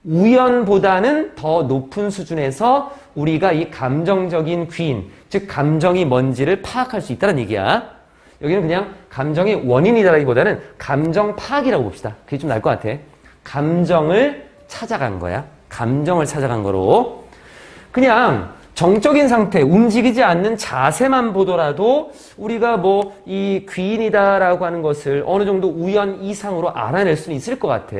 우연보다는 더 높은 수준에서 우리가 이 감정적인 귀인, 즉 감정이 뭔지를 파악할 수 있다는 얘기야. 여기는 그냥 감정의 원인이라기보다는 감정 파악이라고 봅시다. 그게 좀 나을 것 같아. 감정을 찾아간 거야. 감정을 찾아간 거로. 그냥 정적인 상태, 움직이지 않는 자세만 보더라도 우리가 뭐 이 귀인이다라고 하는 것을 어느 정도 우연 이상으로 알아낼 수는 있을 것 같아.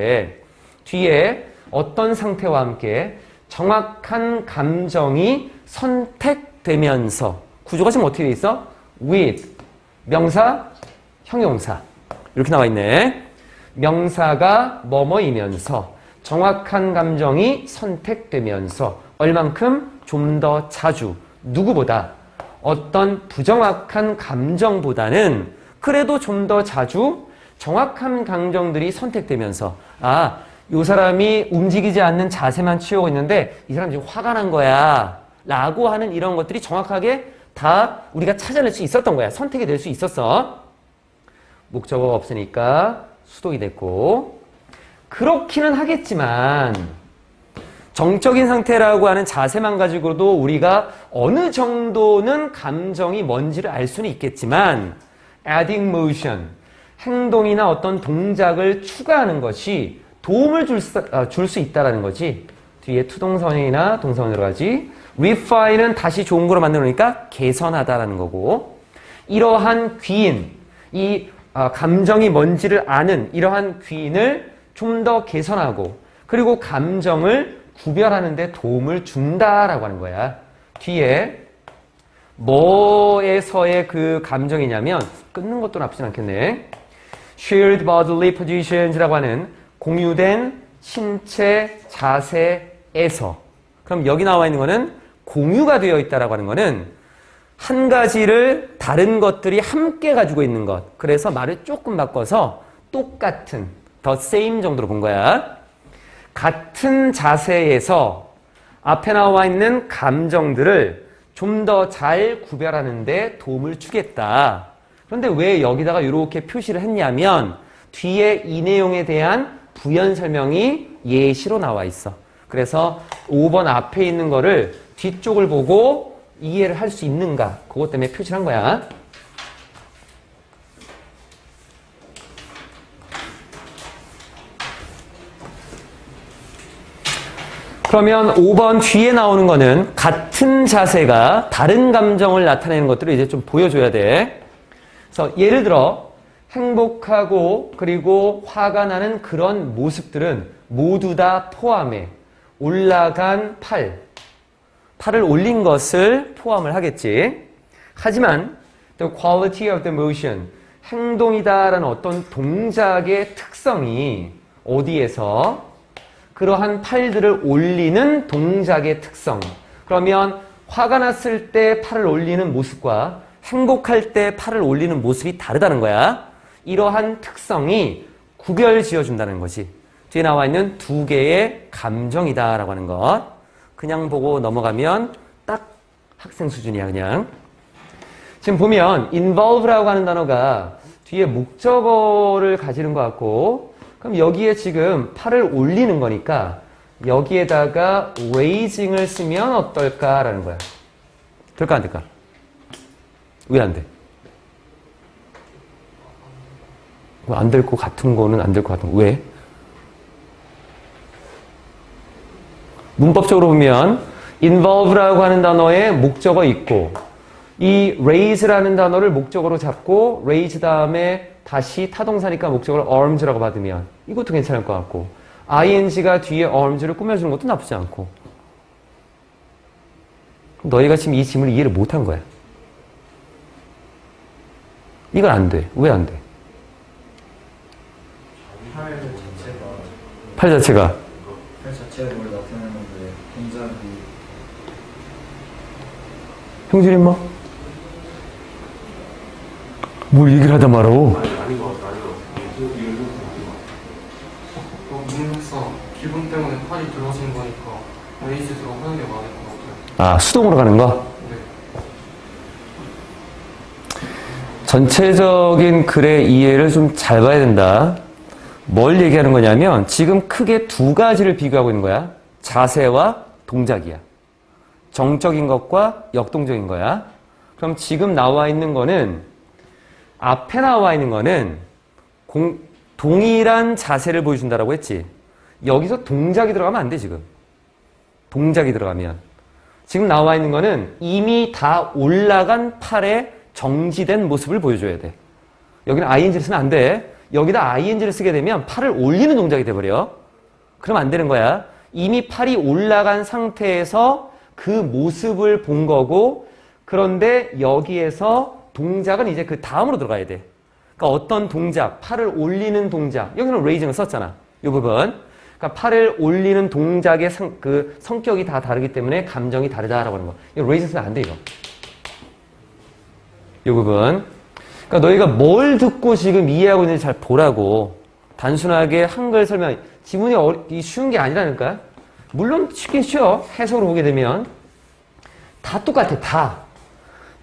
뒤에 어떤 상태와 함께 정확한 감정이 선택되면서 구조가 지금 어떻게 돼 있어? with 명사, 형용사 이렇게 나와 있네. 명사가 뭐뭐이면서 정확한 감정이 선택되면서 얼만큼 좀 더 자주 누구보다 어떤 부정확한 감정보다는 그래도 좀 더 자주 정확한 감정들이 선택되면서 아, 이 사람이 움직이지 않는 자세만 취하고 있는데 이 사람 지금 화가 난 거야 라고 하는 이런 것들이 정확하게 다 우리가 찾아낼 수 있었던 거야. 선택이 될 수 있었어. 목적어가 없으니까 수동이 됐고 그렇기는 하겠지만 정적인 상태라고 하는 자세만 가지고도 우리가 어느 정도는 감정이 뭔지를 알 수는 있겠지만 adding motion, 행동이나 어떤 동작을 추가하는 것이 도움을 줄 수 있다는 거지. 뒤에 투동선이나 동사원 들어가지. refine은 다시 좋은 거로 만들어놓으니까 개선하다라는 거고 이러한 귀인, 이 감정이 뭔지를 아는 이러한 귀인을 좀 더 개선하고 그리고 감정을 구별하는 데 도움을 준다라고 하는 거야. 뒤에 뭐에서의 그 감정이냐면 끊는 것도 나쁘진 않겠네. shared bodily positions라고 하는 공유된 신체 자세에서 그럼 여기 나와 있는 거는 공유가 되어 있다라고 하는 거는 한 가지를 다른 것들이 함께 가지고 있는 것. 그래서 말을 조금 바꿔서 똑같은 the same 정도로 본 거야. 같은 자세에서 앞에 나와 있는 감정들을 좀 더 잘 구별하는 데 도움을 주겠다. 그런데 왜 여기다가 이렇게 표시를 했냐면 뒤에 이 내용에 대한 부연 설명이 예시로 나와 있어. 그래서 5번 앞에 있는 거를 뒤쪽을 보고 이해를 할 수 있는가 그것 때문에 표시를 한 거야. 그러면 5번 뒤에 나오는 거는 같은 자세가 다른 감정을 나타내는 것들을 이제 좀 보여줘야 돼. 그래서 예를 들어 행복하고 그리고 화가 나는 그런 모습들은 모두 다 포함해. 올라간 팔을 올린 것을 포함을 하겠지. 하지만 the quality of the motion, 행동이다라는 어떤 동작의 특성이 어디에서 그러한 팔들을 올리는 동작의 특성. 그러면 화가 났을 때 팔을 올리는 모습과 행복할 때 팔을 올리는 모습이 다르다는 거야. 이러한 특성이 구별 지어준다는 거지. 뒤에 나와 있는 두 개의 감정이다라고 하는 것. 그냥 보고 넘어가면 딱 학생 수준이야, 그냥. 지금 보면 involve라고 하는 단어가 뒤에 목적어를 가지는 것 같고 그럼 여기에 지금 팔을 올리는 거니까 여기에다가 raising을 쓰면 어떨까라는 거야. 될까 안 될까? 왜 안 돼? 안 될 것 같은 거는 안 될 것 같은 거. 왜? 문법적으로 보면 involve라고 하는 단어에 목적어 있고 이 raise라는 단어를 목적어로 잡고 raise 다음에 다시 타동사니까 목적어를 arms라고 받으면 이것도 괜찮을 것 같고 ing가 뒤에 arms를 꾸며주는 것도 나쁘지 않고 너희가 지금 이 지문을 이해를 못한 거야. 이건 안 돼. 왜 안 돼? 팔 자체가 팔 자체가 뭘 나타내는 건데 동작이 형준이 뭐? 뭘 얘기를 하다 말어. 아닌 것 같아, 아닌 것 같아. 문학상 기분 때문에 팔이 들어진 거니까 레이즈로 하는 게 맞을 것 같아요. 아, 수동으로 가는 거? 네. 전체적인 글의 이해를 좀 잘 봐야 된다. 뭘 얘기하는 거냐면 지금 크게 두 가지를 비교하고 있는 거야. 자세와 동작이야. 정적인 것과 역동적인 거야. 그럼 지금 나와 있는 거는 앞에 나와 있는 거는 동일한 자세를 보여준다라고 했지. 여기서 동작이 들어가면 안 돼, 지금. 동작이 들어가면. 지금 나와 있는 거는 이미 다 올라간 팔에 정지된 모습을 보여줘야 돼. 여기는 ing를 쓰면 안 돼. 여기다 ing를 쓰게 되면 팔을 올리는 동작이 돼버려. 그럼 안 되는 거야. 이미 팔이 올라간 상태에서 그 모습을 본 거고, 그런데 여기에서 동작은 이제 그 다음으로 들어가야 돼. 그러니까 어떤 동작, 팔을 올리는 동작, 여기는 raising을 썼잖아. 이 부분. 그러니까 팔을 올리는 동작의 그 성격이 다 다르기 때문에 감정이 다르다라고 하는 거. 이거 raising 쓰면 안 돼, 이거. 이 부분. 그러니까 너희가 뭘 듣고 지금 이해하고 있는지 잘 보라고. 단순하게 한글 설명, 지문이 쉬운 게 아니라니까. 물론 쉽긴 쉬워. 해석으로 보게 되면. 다 똑같아, 다.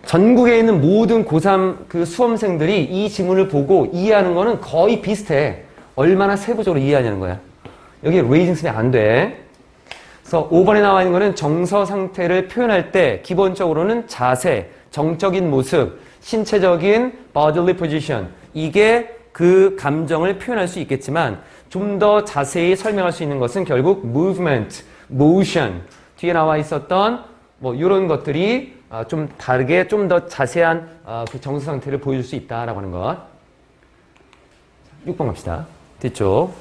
전국에 있는 모든 고3 그 수험생들이 이 지문을 보고 이해하는 거는 거의 비슷해. 얼마나 세부적으로 이해하냐는 거야. 여기 레이징 쓰면 안 돼. 그래서 5번에 나와 있는 거는 정서 상태를 표현할 때 기본적으로는 자세, 정적인 모습, 신체적인 bodily position, 이게 그 감정을 표현할 수 있겠지만 좀 더 자세히 설명할 수 있는 것은 결국 movement, motion, 뒤에 나와 있었던 뭐 이런 것들이 좀 다르게 좀 더 자세한 그 정서 상태를 보여줄 수 있다라고 하는 것. 6번 갑시다. 뒤쪽.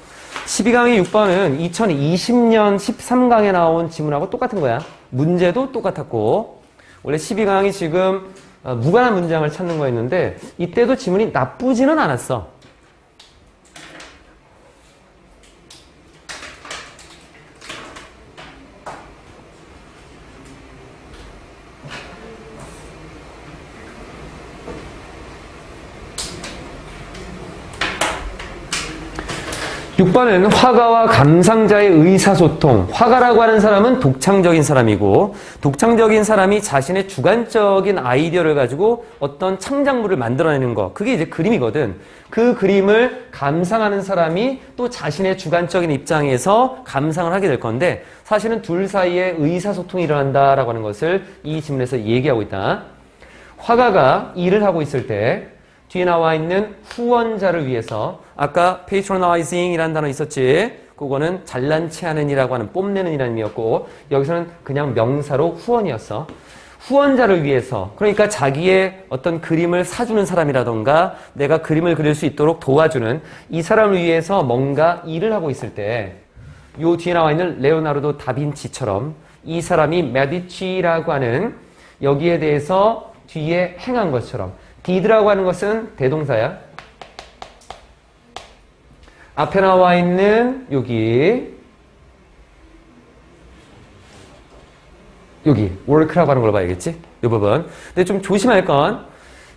12강의 6번은 2020년 13강에 나온 지문하고 똑같은 거야. 문제도 똑같았고, 원래 12강이 지금 무관한 문장을 찾는 거였는데 이때도 지문이 나쁘지는 않았어. 육번은 화가와 감상자의 의사소통. 화가라고 하는 사람은 독창적인 사람이고, 독창적인 사람이 자신의 주관적인 아이디어를 가지고 어떤 창작물을 만들어내는 거. 그게 이제 그림이거든. 그 그림을 감상하는 사람이 또 자신의 주관적인 입장에서 감상을 하게 될 건데, 사실은 둘 사이에 의사소통이 일어난다라고 하는 것을 이 지문에서 얘기하고 있다. 화가가 일을 하고 있을 때 뒤에 나와 있는 후원자를 위해서, 아까 patronizing이라는 단어 있었지? 그거는 잘난 체하는 이라고 하는, 뽐내는 이라는 의미였고, 여기서는 그냥 명사로 후원이었어. 후원자를 위해서, 그러니까 자기의 어떤 그림을 사주는 사람이라던가 내가 그림을 그릴 수 있도록 도와주는 이 사람을 위해서 뭔가 일을 하고 있을 때, 요 뒤에 나와 있는 레오나르도 다빈치처럼 이 사람이 메디치라고 하는 여기에 대해서 뒤에 행한 것처럼, did라고 하는 것은 대동사야. 앞에 나와 있는 여기 work라고 하는 걸 봐야겠지? 이 부분. 근데 좀 조심할 건,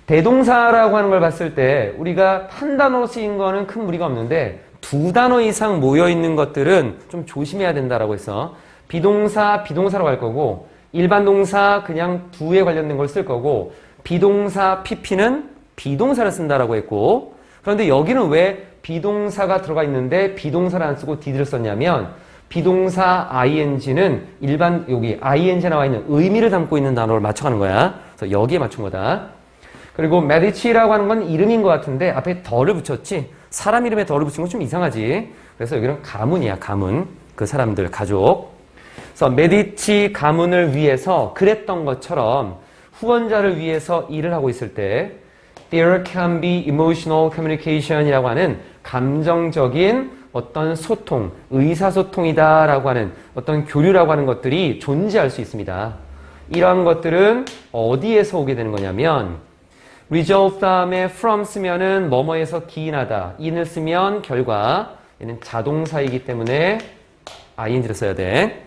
대동사라고 하는 걸 봤을 때 우리가 한 단어로 쓰인 거는 큰 무리가 없는데 두 단어 이상 모여 있는 것들은 좀 조심해야 된다라고 해서 비동사라고 할 거고, 일반 동사 그냥 두에 관련된 걸 쓸 거고, 비동사 pp는 비동사를 쓴다라고 했고, 그런데 여기는 왜 비동사가 들어가 있는데 비동사를 안 쓰고 did를 썼냐면, 비동사 ing는 일반 여기 ing 나와 있는 의미를 담고 있는 단어를 맞춰가는 거야. 그래서 여기에 맞춘 거다. 그리고 메디치라고 하는 건 이름인 것 같은데 앞에 덜을 붙였지. 사람 이름에 덜을 붙인 건 좀 이상하지. 그래서 여기는 가문이야, 가문. 그 사람들, 가족. 그래서 메디치 가문을 위해서 그랬던 것처럼 후원자를 위해서 일을 하고 있을 때 there can be emotional communication이라고 하는 감정적인 어떤 소통, 의사소통이다라고 하는 어떤 교류라고 하는 것들이 존재할 수 있습니다. 이런 것들은 어디에서 오게 되는 거냐면 result 다음에 from 쓰면은 뭐뭐에서 기인하다. in을 쓰면 결과. 얘는 자동사이기 때문에 ing를 써야 돼.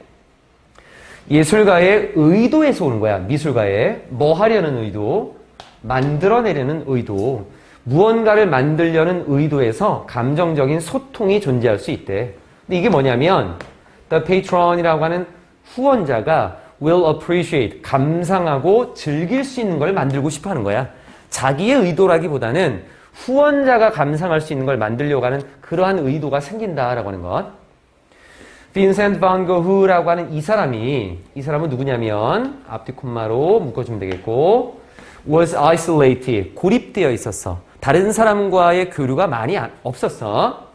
예술가의 의도에서 오는 거야. 미술가의 뭐 하려는 의도, 만들어내려는 의도, 무언가를 만들려는 의도에서 감정적인 소통이 존재할 수 있대. 근데 이게 뭐냐면 the patron이라고 하는 후원자가 will appreciate, 감상하고 즐길 수 있는 걸 만들고 싶어 하는 거야. 자기의 의도라기보다는 후원자가 감상할 수 있는 걸 만들려고 하는 그러한 의도가 생긴다라고 하는 것. 빈센트 반 고흐라고 하는 이 사람은 누구냐면 앞뒤 콤마로 묶어주면 되겠고 was isolated, 고립되어 있었어. 다른 사람과의 교류가 많이 없었어.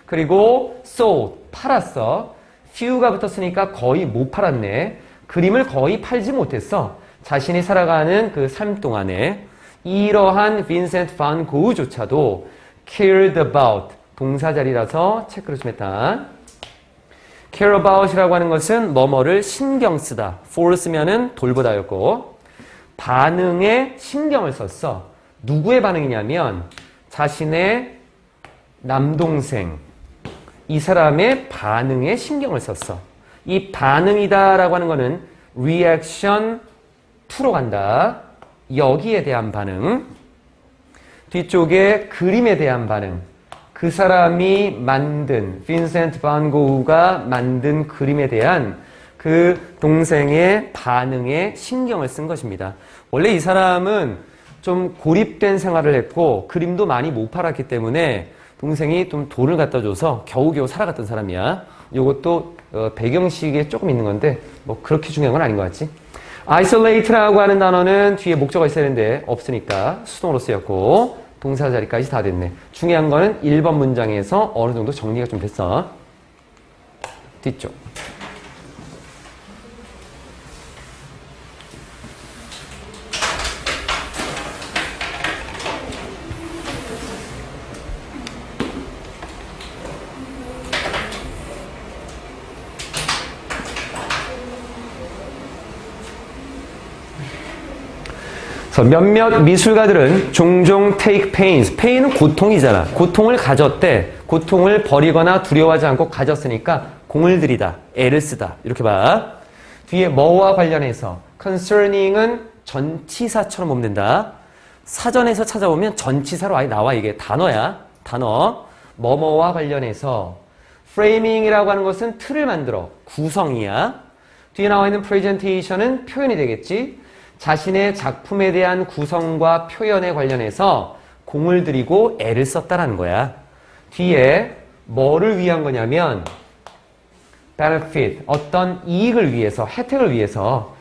그리고 sold, 팔았어. few가 붙었으니까 거의 못 팔았네. 그림을 거의 팔지 못했어. 자신이 살아가는 그 삶 동안에. 이러한 빈센트 반 고흐조차도 cared about, 동사자리라서 체크를 좀 했다. care about이라고 하는 것은 뭐뭐를 신경 쓰다. for 쓰면은 돌보다였고 반응에 신경을 썼어. 누구의 반응이냐면 자신의 남동생, 이 사람의 반응에 신경을 썼어. 이 반응이다라고 하는 거는 reaction to로 간다. 여기에 대한 반응. 뒤쪽에 그림에 대한 반응. 그 사람이 만든, 빈센트 반 고흐가 만든 그림에 대한 그 동생의 반응에 신경을 쓴 것입니다. 원래 이 사람은 좀 고립된 생활을 했고 그림도 많이 못 팔았기 때문에 동생이 좀 돈을 갖다 줘서 겨우겨우 살아갔던 사람이야. 이것도 배경식에 조금 있는 건데 뭐 그렇게 중요한 건 아닌 것 같지? isolate라고 하는 단어는 뒤에 목적어가 있어야 되는데 없으니까 수동으로 쓰였고 동사 자리까지 다 됐네. 중요한 거는 1번 문장에서 어느 정도 정리가 좀 됐어. 뒤쪽. 몇몇 미술가들은 종종 take pains, pain은 고통이잖아. 고통을 가졌대. 고통을 버리거나 두려워하지 않고 가졌으니까 공을 들이다, 애를 쓰다. 이렇게 봐. 뒤에 뭐와 관련해서 concerning은 전치사처럼 보면 된다. 사전에서 찾아보면 전치사로 아예 나와. 이게 단어야. 단어. 뭐뭐와 관련해서 framing이라고 하는 것은 틀을 만들어. 구성이야. 뒤에 나와 있는 presentation은 표현이 되겠지. 자신의 작품에 대한 구성과 표현에 관련해서 공을 들이고 애를 썼다라는 거야. 뒤에 뭐를 위한 거냐면 benefit, 어떤 이익을 위해서, 혜택을 위해서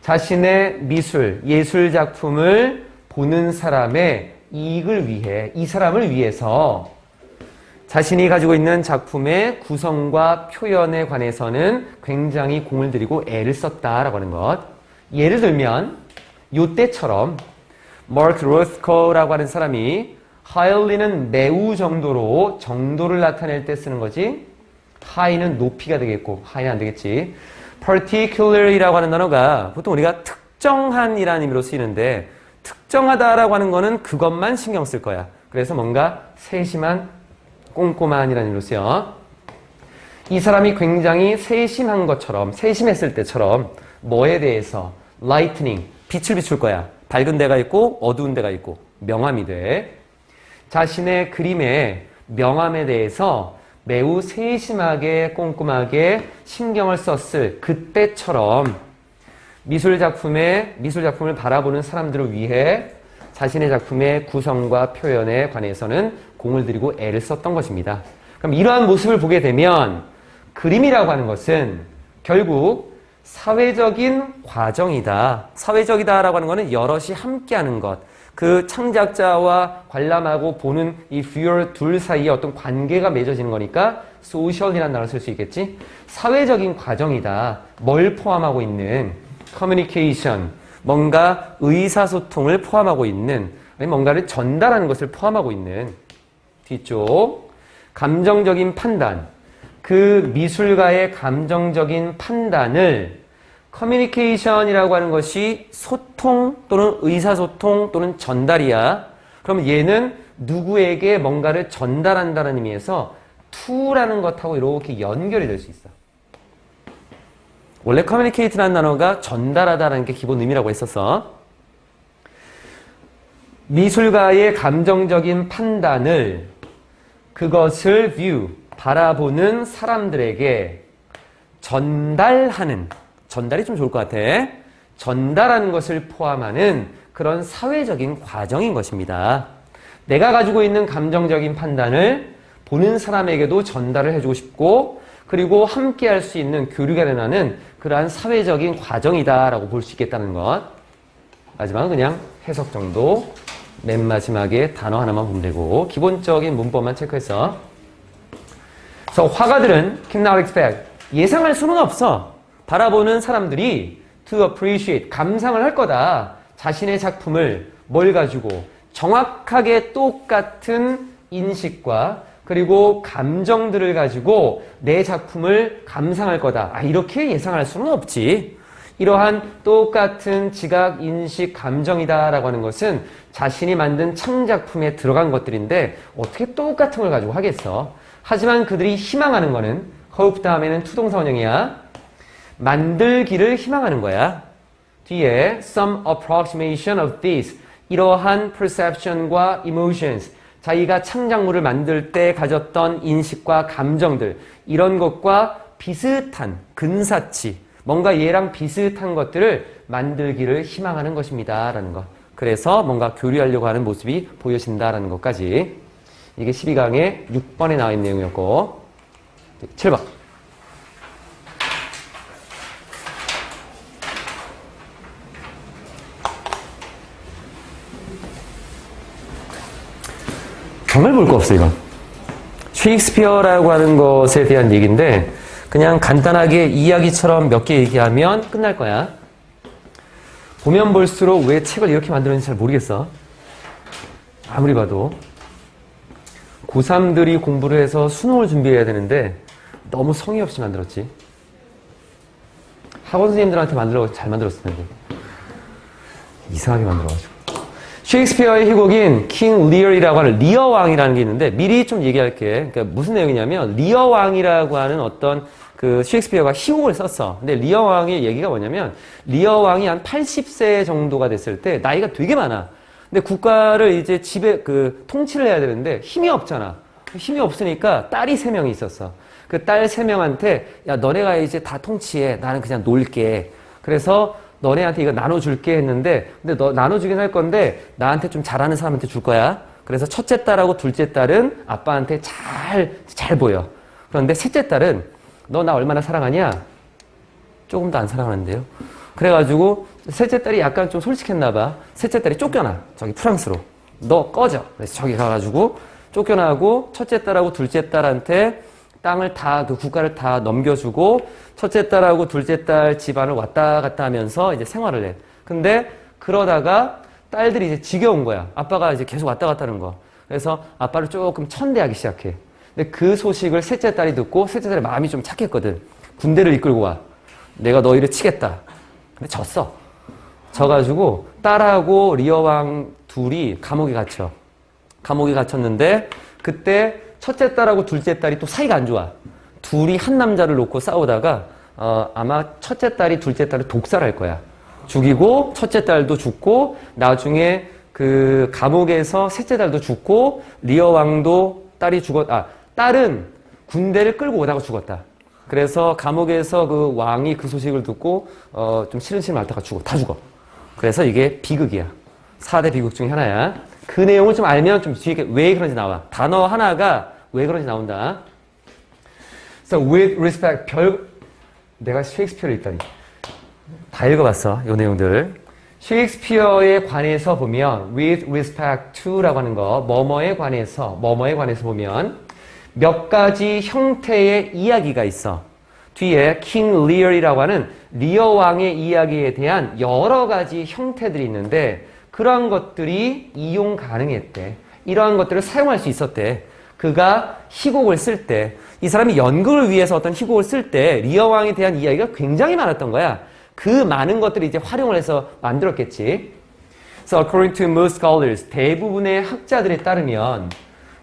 자신의 미술, 예술 작품을 보는 사람의 이익을 위해, 이 사람을 위해서 자신이 가지고 있는 작품의 구성과 표현에 관해서는 굉장히 공을 들이고 애를 썼다라고 하는 것. 예를 들면 요때처럼 마크 로스코라고 하는 사람이 highly는 매우 정도로 정도를 나타낼 때 쓰는 거지. high는 높이가 되겠고 high는 안 되겠지. particular이라고 하는 단어가 보통 우리가 특정한이라는 의미로 쓰이는데 특정하다라고 하는 거는 그것만 신경 쓸 거야. 그래서 뭔가 세심한, 꼼꼼한이라는 의미로 쓰여. 이 사람이 굉장히 세심한 것처럼, 세심했을 때처럼 뭐에 대해서 lightning, 빛을 비출 거야. 밝은 데가 있고 어두운 데가 있고 명암이 돼. 자신의 그림의 명암에 대해서 매우 세심하게 꼼꼼하게 신경을 썼을 그때처럼 미술 작품을 바라보는 사람들을 위해 자신의 작품의 구성과 표현에 관해서는 공을 들이고 애를 썼던 것입니다. 그럼 이러한 모습을 보게 되면 그림이라고 하는 것은 결국 사회적인 과정이다. 사회적이다라고 하는 것은 여럿이 함께하는 것. 그 창작자와 관람하고 보는 이 viewer 둘 사이에 어떤 관계가 맺어지는 거니까 social이라는 단어를 쓸 수 있겠지. 사회적인 과정이다. 뭘 포함하고 있는 communication, 뭔가 의사소통을 포함하고 있는, 아니 뭔가를 전달하는 것을 포함하고 있는. 뒤쪽 감정적인 판단. 그 미술가의 감정적인 판단을 커뮤니케이션이라고 하는 것이 소통 또는 의사소통 또는 전달이야. 그러면 얘는 누구에게 뭔가를 전달한다는 의미에서 to라는 것하고 이렇게 연결이 될 수 있어. 원래 communicate라는 단어가 전달하다라는 게 기본 의미라고 했었어. 미술가의 감정적인 판단을 그것을 view, 바라보는 사람들에게 전달하는, 전달이 좀 좋을 것 같아. 전달하는 것을 포함하는 그런 사회적인 과정인 것입니다. 내가 가지고 있는 감정적인 판단을 보는 사람에게도 전달을 해주고 싶고, 그리고 함께 할 수 있는 교류가 일어나는 그러한 사회적인 과정이다라고 볼 수 있겠다는 것. 마지막은 그냥 해석 정도. 맨 마지막에 단어 하나만 보면 되고 기본적인 문법만 체크했어. 그래서 화가들은 cannot expect, 예상할 수는 없어. 바라보는 사람들이 to appreciate, 감상을 할 거다. 자신의 작품을 뭘 가지고 정확하게 똑같은 인식과 그리고 감정들을 가지고 내 작품을 감상할 거다. 이렇게 예상할 수는 없지. 이러한 똑같은 지각, 인식, 감정이다라고 하는 것은 자신이 만든 창작품에 들어간 것들인데 어떻게 똑같은 걸 가지고 하겠어. 하지만 그들이 희망하는 거는 hope 다음에는 투동사 원형이야. 만들기를 희망하는 거야. 뒤에 some approximation of this, 이러한 perception과 emotions, 자기가 창작물을 만들 때 가졌던 인식과 감정들, 이런 것과 비슷한 근사치, 뭔가 얘랑 비슷한 것들을 만들기를 희망하는 것입니다 라는 것. 그래서 뭔가 교류하려고 하는 모습이 보여진다라는 것까지. 이게 12강의 6번에 나와 있는 내용이었고 7번. 정말 볼 거 없어 이거. 셰익스피어라고 하는 것에 대한 얘기인데 그냥 간단하게 이야기처럼 몇 개 얘기하면 끝날 거야. 보면 볼수록 왜 책을 이렇게 만들었는지 잘 모르겠어. 아무리 봐도. 고3들이 공부를 해서 수능을 준비해야 되는데 너무 성의 없이 만들었지. 학원 선생님들한테 잘 만들었을 텐데. 이상하게 만들어가지고. 셰익스피어의 희곡인 킹 리얼이라고 하는 리어 왕이라는 게 있는데 미리 좀 얘기할게. 그러니까 무슨 내용이냐면 리어 왕이라고 하는 어떤 그 셰익스피어가 희곡을 썼어. 근데 리어 왕의 얘기가 뭐냐면 리어 왕이 한 80세 정도가 됐을 때 나이가 되게 많아. 근데 국가를 이제 통치를 해야 되는데 힘이 없잖아. 힘이 없으니까 딸이 3명이 있었어. 그 딸 3명한테 야 너네가 이제 다 통치해. 나는 그냥 놀게. 그래서 너네한테 이거 나눠줄게 했는데 근데 너 나눠주긴 할 건데 나한테 좀 잘하는 사람한테 줄 거야. 그래서 첫째 딸하고 둘째 딸은 아빠한테 잘 보여. 그런데 셋째 딸은 너 나 얼마나 사랑하냐? 조금도 안 사랑하는데요. 그래가지고 셋째 딸이 약간 좀 솔직했나 봐. 셋째 딸이 쫓겨나. 저기 프랑스로. 너 꺼져. 그래서 저기 가가지고 쫓겨나고 첫째 딸하고 둘째 딸한테 땅을 다, 그 국가를 다 넘겨주고 첫째 딸하고 둘째 딸 집안을 왔다 갔다 하면서 이제 생활을 해. 근데 그러다가 딸들이 이제 지겨운 거야. 아빠가 이제 계속 왔다 갔다 하는 거. 그래서 아빠를 조금 천대하기 시작해. 근데 그 소식을 셋째 딸이 듣고 셋째 딸의 마음이 좀 착했거든. 군대를 이끌고 와. 내가 너희를 치겠다. 근데 졌어. 져가지고 딸하고 리어 왕 둘이 감옥에 갇혀. 감옥에 갇혔는데 그때 첫째 딸하고 둘째 딸이 또 사이가 안 좋아. 둘이 한 남자를 놓고 싸우다가 아마 첫째 딸이 둘째 딸을 독살할 거야. 죽이고 첫째 딸도 죽고 나중에 그 감옥에서 셋째 딸도 죽고 리어 왕도 딸은 군대를 끌고 오다가 죽었다. 그래서 감옥에서 그 왕이 그 소식을 듣고 좀 시름시름 앓다가 다 죽어. 그래서 이게 비극이야. 4대 비극 중에 하나야. 그 내용을 좀 알면 좀 뒤에 왜 그런지 나와. 단어 하나가 왜 그런지 나온다. So with respect, 내가 셰익스피어를 읽다니. 다 읽어봤어, 이 내용들. 셰익스피어에 관해서 보면 with respect to라고 하는 거, 뭐뭐에 관해서 보면 몇 가지 형태의 이야기가 있어. 뒤에 킹 리얼이라고 하는 리어 왕의 이야기에 대한 여러 가지 형태들이 있는데 그러한 것들이 이용 가능했대. 이러한 것들을 사용할 수 있었대. 그가 희곡을 쓸 때, 이 사람이 연극을 위해서 어떤 희곡을 쓸 때 리어 왕에 대한 이야기가 굉장히 많았던 거야. 그 많은 것들을 이제 활용을 해서 만들었겠지. So according to most scholars, 대부분의 학자들에 따르면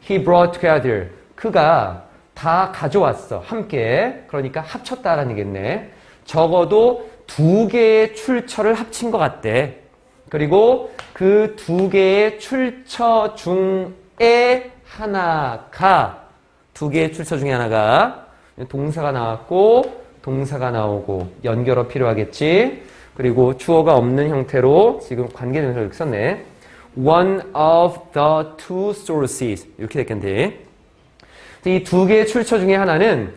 he brought together, 그가 다 가져왔어. 함께. 그러니까 합쳤다라는 얘기겠네. 적어도 2개의 출처를 합친 것 같대. 그리고 그 2개의 출처 중에 하나가 2개의 출처 중에 하나가 동사가 나왔고 동사가 나오고 연결어 필요하겠지. 그리고 주어가 없는 형태로 지금 관계대명사를 이렇게 썼네. One of the two sources 이렇게 됐겠는데 이 2개의 출처 중에 하나는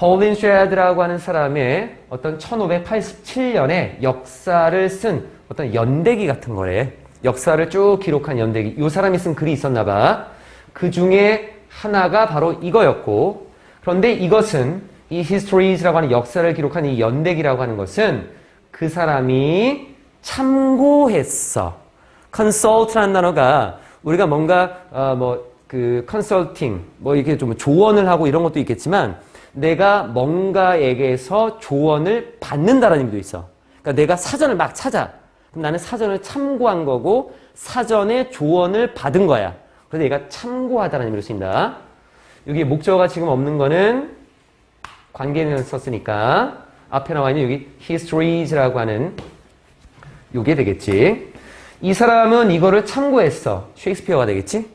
홀린 쉐드라고 하는 사람의 어떤 1587년에 역사를 쓴 어떤 연대기 같은 거래. 역사를 쭉 기록한 연대기. 이 사람이 쓴 글이 있었나 봐. 그 중에 하나가 바로 이거였고, 그런데 이것은 이 histories라고 하는 역사를 기록한 이 연대기라고 하는 것은 그 사람이 참고했어. consult라는 단어가 우리가 뭔가 컨설팅 이렇게 좀 조언을 하고 이런 것도 있겠지만 내가 뭔가에게서 조언을 받는다라는 의미도 있어. 그러니까 내가 사전을 막 찾아. 그럼 나는 사전을 참고한 거고 사전에 조언을 받은 거야. 그래서 얘가 참고하다라는 의미로 쓰인다. 여기 목적어가 지금 없는 거는 관계를 썼으니까 앞에 나와 있는 여기 histories라고 하는 요게 되겠지. 이 사람은 이거를 참고했어. 셰익스피어가 되겠지?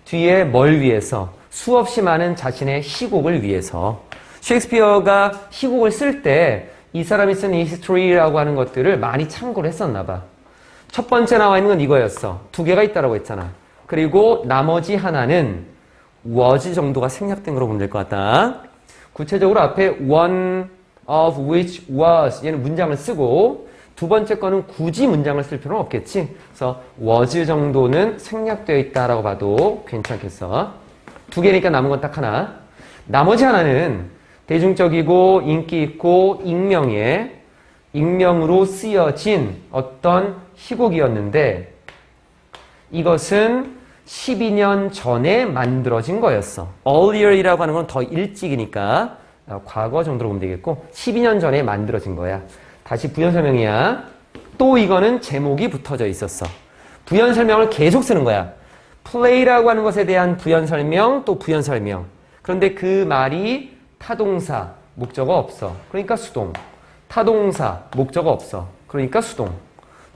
뒤에 뭘 위해서? 수없이 많은 자신의 희곡을 위해서. 셰익스피어가 희곡을 쓸 때 이 사람이 쓴 이 history라고 하는 것들을 많이 참고를 했었나 봐. 첫 번째 나와 있는 건 이거였어. 2개가 있다라고 했잖아. 그리고 나머지 하나는 was 정도가 생략된 거로 보면 될 것 같다. 구체적으로 앞에 one of which was 얘는 문장을 쓰고 두 번째 거는 굳이 문장을 쓸 필요는 없겠지. 그래서 was 정도는 생략되어 있다라고 봐도 괜찮겠어. 2개니까 남은 건 딱 하나. 나머지 하나는 대중적이고 인기 있고 익명으로 쓰여진 어떤 희곡이었는데 이것은 12년 전에 만들어진 거였어. earlier이라고 하는 건 더 일찍이니까 과거 정도로 보면 되겠고 12년 전에 만들어진 거야. 다시 부연 설명이야. 또 이거는 제목이 붙어져 있었어. 부연 설명을 계속 쓰는 거야. play라고 하는 것에 대한 부연 설명 또 부연 설명. 그런데 그 말이 타동사, 목적어 없어. 그러니까 수동. 타동사, 목적어 없어. 그러니까 수동.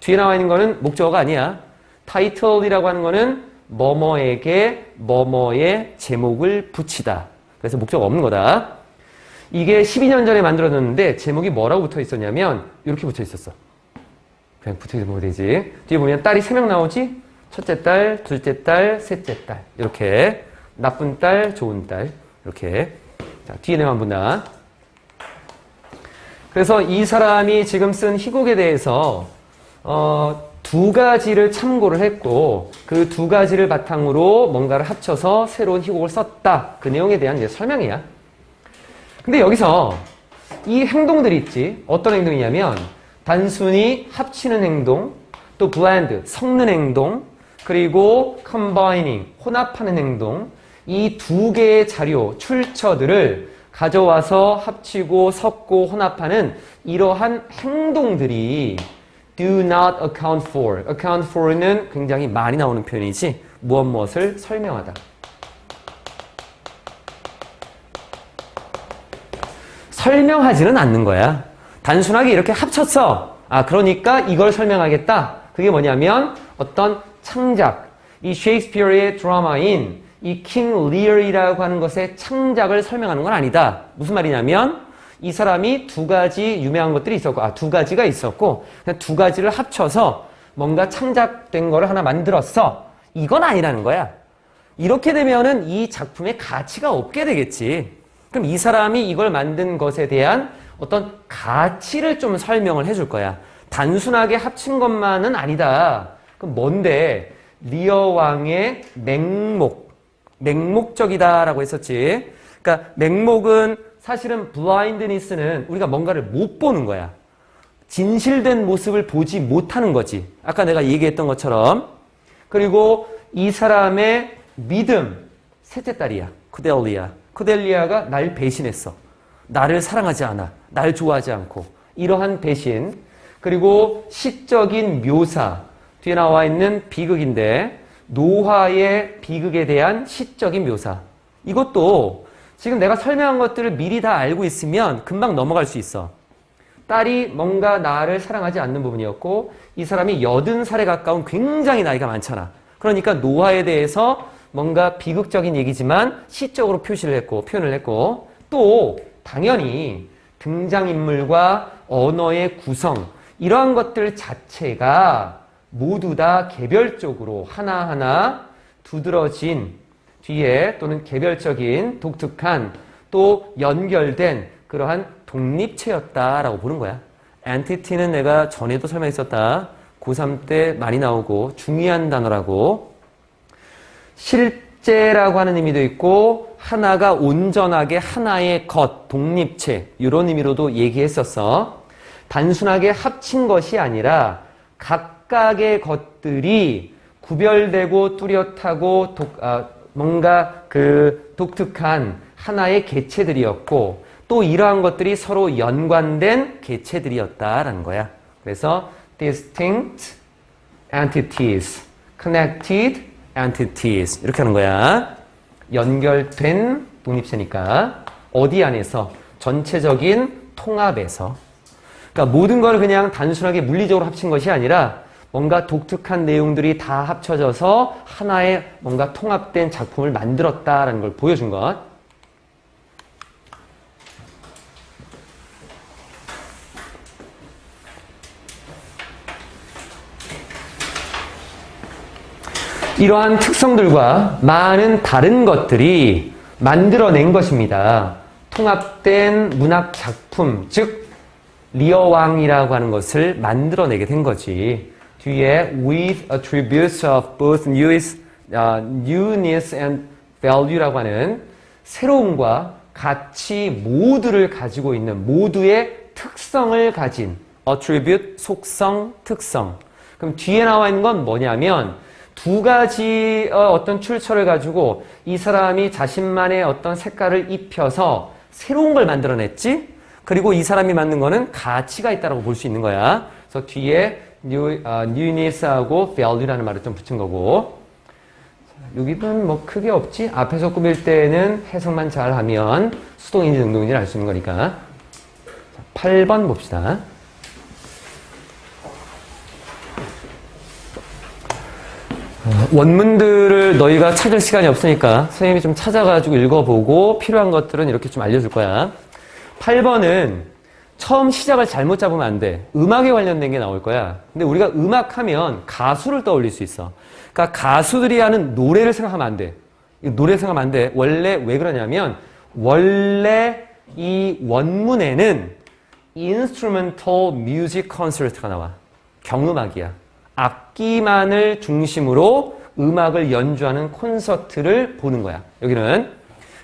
뒤에 나와 있는 거는 목적어가 아니야. title이라고 하는 거는 뭐뭐에게 뭐뭐의 제목을 붙이다. 그래서 목적어 없는 거다. 이게 12년 전에 만들어졌는데 제목이 뭐라고 붙어 있었냐면 이렇게 붙어 있었어. 그냥 붙어 있으면 되지. 뒤에 보면 딸이 3명 나오지? 첫째 딸, 둘째 딸, 셋째 딸. 이렇게 나쁜 딸, 좋은 딸. 이렇게. 자, 뒤에 내만 본다. 그래서 이 사람이 지금 쓴 희곡에 대해서 2가지를 참고를 했고 그 2가지를 바탕으로 뭔가를 합쳐서 새로운 희곡을 썼다. 그 내용에 대한 이제 설명이야. 근데 여기서 이 행동들이 있지. 어떤 행동이냐면 단순히 합치는 행동, 또 blend, 섞는 행동, 그리고 combining, 혼합하는 행동. 이 2개의 자료, 출처들을 가져와서 합치고 섞고 혼합하는 이러한 행동들이 do not account for. account for는 굉장히 많이 나오는 표현이지. 무엇을 설명하다. 설명하지는 않는 거야. 단순하게 이렇게 합쳤어. 그러니까 이걸 설명하겠다. 그게 뭐냐면 어떤 창작. 이 셰익스피어의 드라마인 이 킹 리얼이라고 하는 것의 창작을 설명하는 건 아니다. 무슨 말이냐면 이 사람이 2가지 유명한 것들이 있었고 2가지가 있었고 그냥 2가지를 합쳐서 뭔가 창작된 거를 하나 만들었어. 이건 아니라는 거야. 이렇게 되면은 이 작품의 가치가 없게 되겠지. 그럼 이 사람이 이걸 만든 것에 대한 어떤 가치를 좀 설명을 해줄 거야. 단순하게 합친 것만은 아니다. 그럼 뭔데? 리어 왕의 맹목적이다라고 했었지. 그러니까 맹목은 사실은 blindness는 우리가 뭔가를 못 보는 거야. 진실된 모습을 보지 못하는 거지. 아까 내가 얘기했던 것처럼. 그리고 이 사람의 믿음, 셋째 딸이야. 코델리아. 코델리아가 날 배신했어. 나를 사랑하지 않아. 날 좋아하지 않고. 이러한 대신 그리고 시적인 묘사 뒤에 나와 있는 비극인데 노화의 비극에 대한 시적인 묘사 이것도 지금 내가 설명한 것들을 미리 다 알고 있으면 금방 넘어갈 수 있어. 딸이 뭔가 나를 사랑하지 않는 부분이었고 이 사람이 80살에 가까운 굉장히 나이가 많잖아. 그러니까 노화에 대해서 뭔가 비극적인 얘기지만 시적으로 표시를 했고 표현을 했고 또 당연히 등장인물과 언어의 구성 이러한 것들 자체가 모두 다 개별적으로 하나하나 두드러진 뒤에 또는 개별적인 독특한 또 연결된 그러한 독립체였다라고 보는 거야. entity는 내가 전에도 설명했었다. 고3 때 많이 나오고 중요한 단어라고 실제라고 하는 의미도 있고 하나가 온전하게 하나의 것, 독립체 이런 의미로도 얘기했었어. 단순하게 합친 것이 아니라 각각의 것들이 구별되고 뚜렷하고 뭔가 그 독특한 하나의 개체들이었고 또 이러한 것들이 서로 연관된 개체들이었다라는 거야. 그래서 distinct entities, connected entities 이렇게 하는 거야. 연결된 독립체니까 어디 안에서? 전체적인 통합에서. 그러니까 모든 걸 그냥 단순하게 물리적으로 합친 것이 아니라 뭔가 독특한 내용들이 다 합쳐져서 하나의 뭔가 통합된 작품을 만들었다라는 걸 보여준 것. 이러한 특성들과 많은 다른 것들이 만들어낸 것입니다. 통합된 문학 작품, 즉 리어왕이라고 하는 것을 만들어내게 된 거지. 뒤에 with attributes of both newness and value라고 하는 새로움과 가치 모두를 가지고 있는 모두의 특성을 가진 attribute, 속성, 특성. 그럼 뒤에 나와 있는 건 뭐냐면 두 가지 어떤 출처를 가지고 이 사람이 자신만의 어떤 색깔을 입혀서 새로운 걸 만들어냈지. 그리고 이 사람이 만든 거는 가치가 있다고 볼 수 있는 거야. 그래서 뒤에 newness하고 value라는 말을 좀 붙인 거고. 여기는 뭐 크게 없지. 앞에서 꾸밀 때는 해석만 잘하면 수동인지 능동인지 알 수 있는 거니까. 8번 봅시다. 원문들을 너희가 찾을 시간이 없으니까 선생님이 좀 찾아가지고 읽어보고 필요한 것들은 이렇게 좀 알려줄 거야. 8번은 처음 시작을 잘못 잡으면 안 돼. 음악에 관련된 게 나올 거야. 근데 우리가 음악하면 가수를 떠올릴 수 있어. 그러니까 가수들이 하는 노래를 생각하면 안 돼. 노래 생각하면 안 돼. 원래 왜 그러냐면 원래 이 원문에는 instrumental music concert가 나와. 경음악이야. 악기만을 중심으로 음악을 연주하는 콘서트를 보는 거야. 여기는.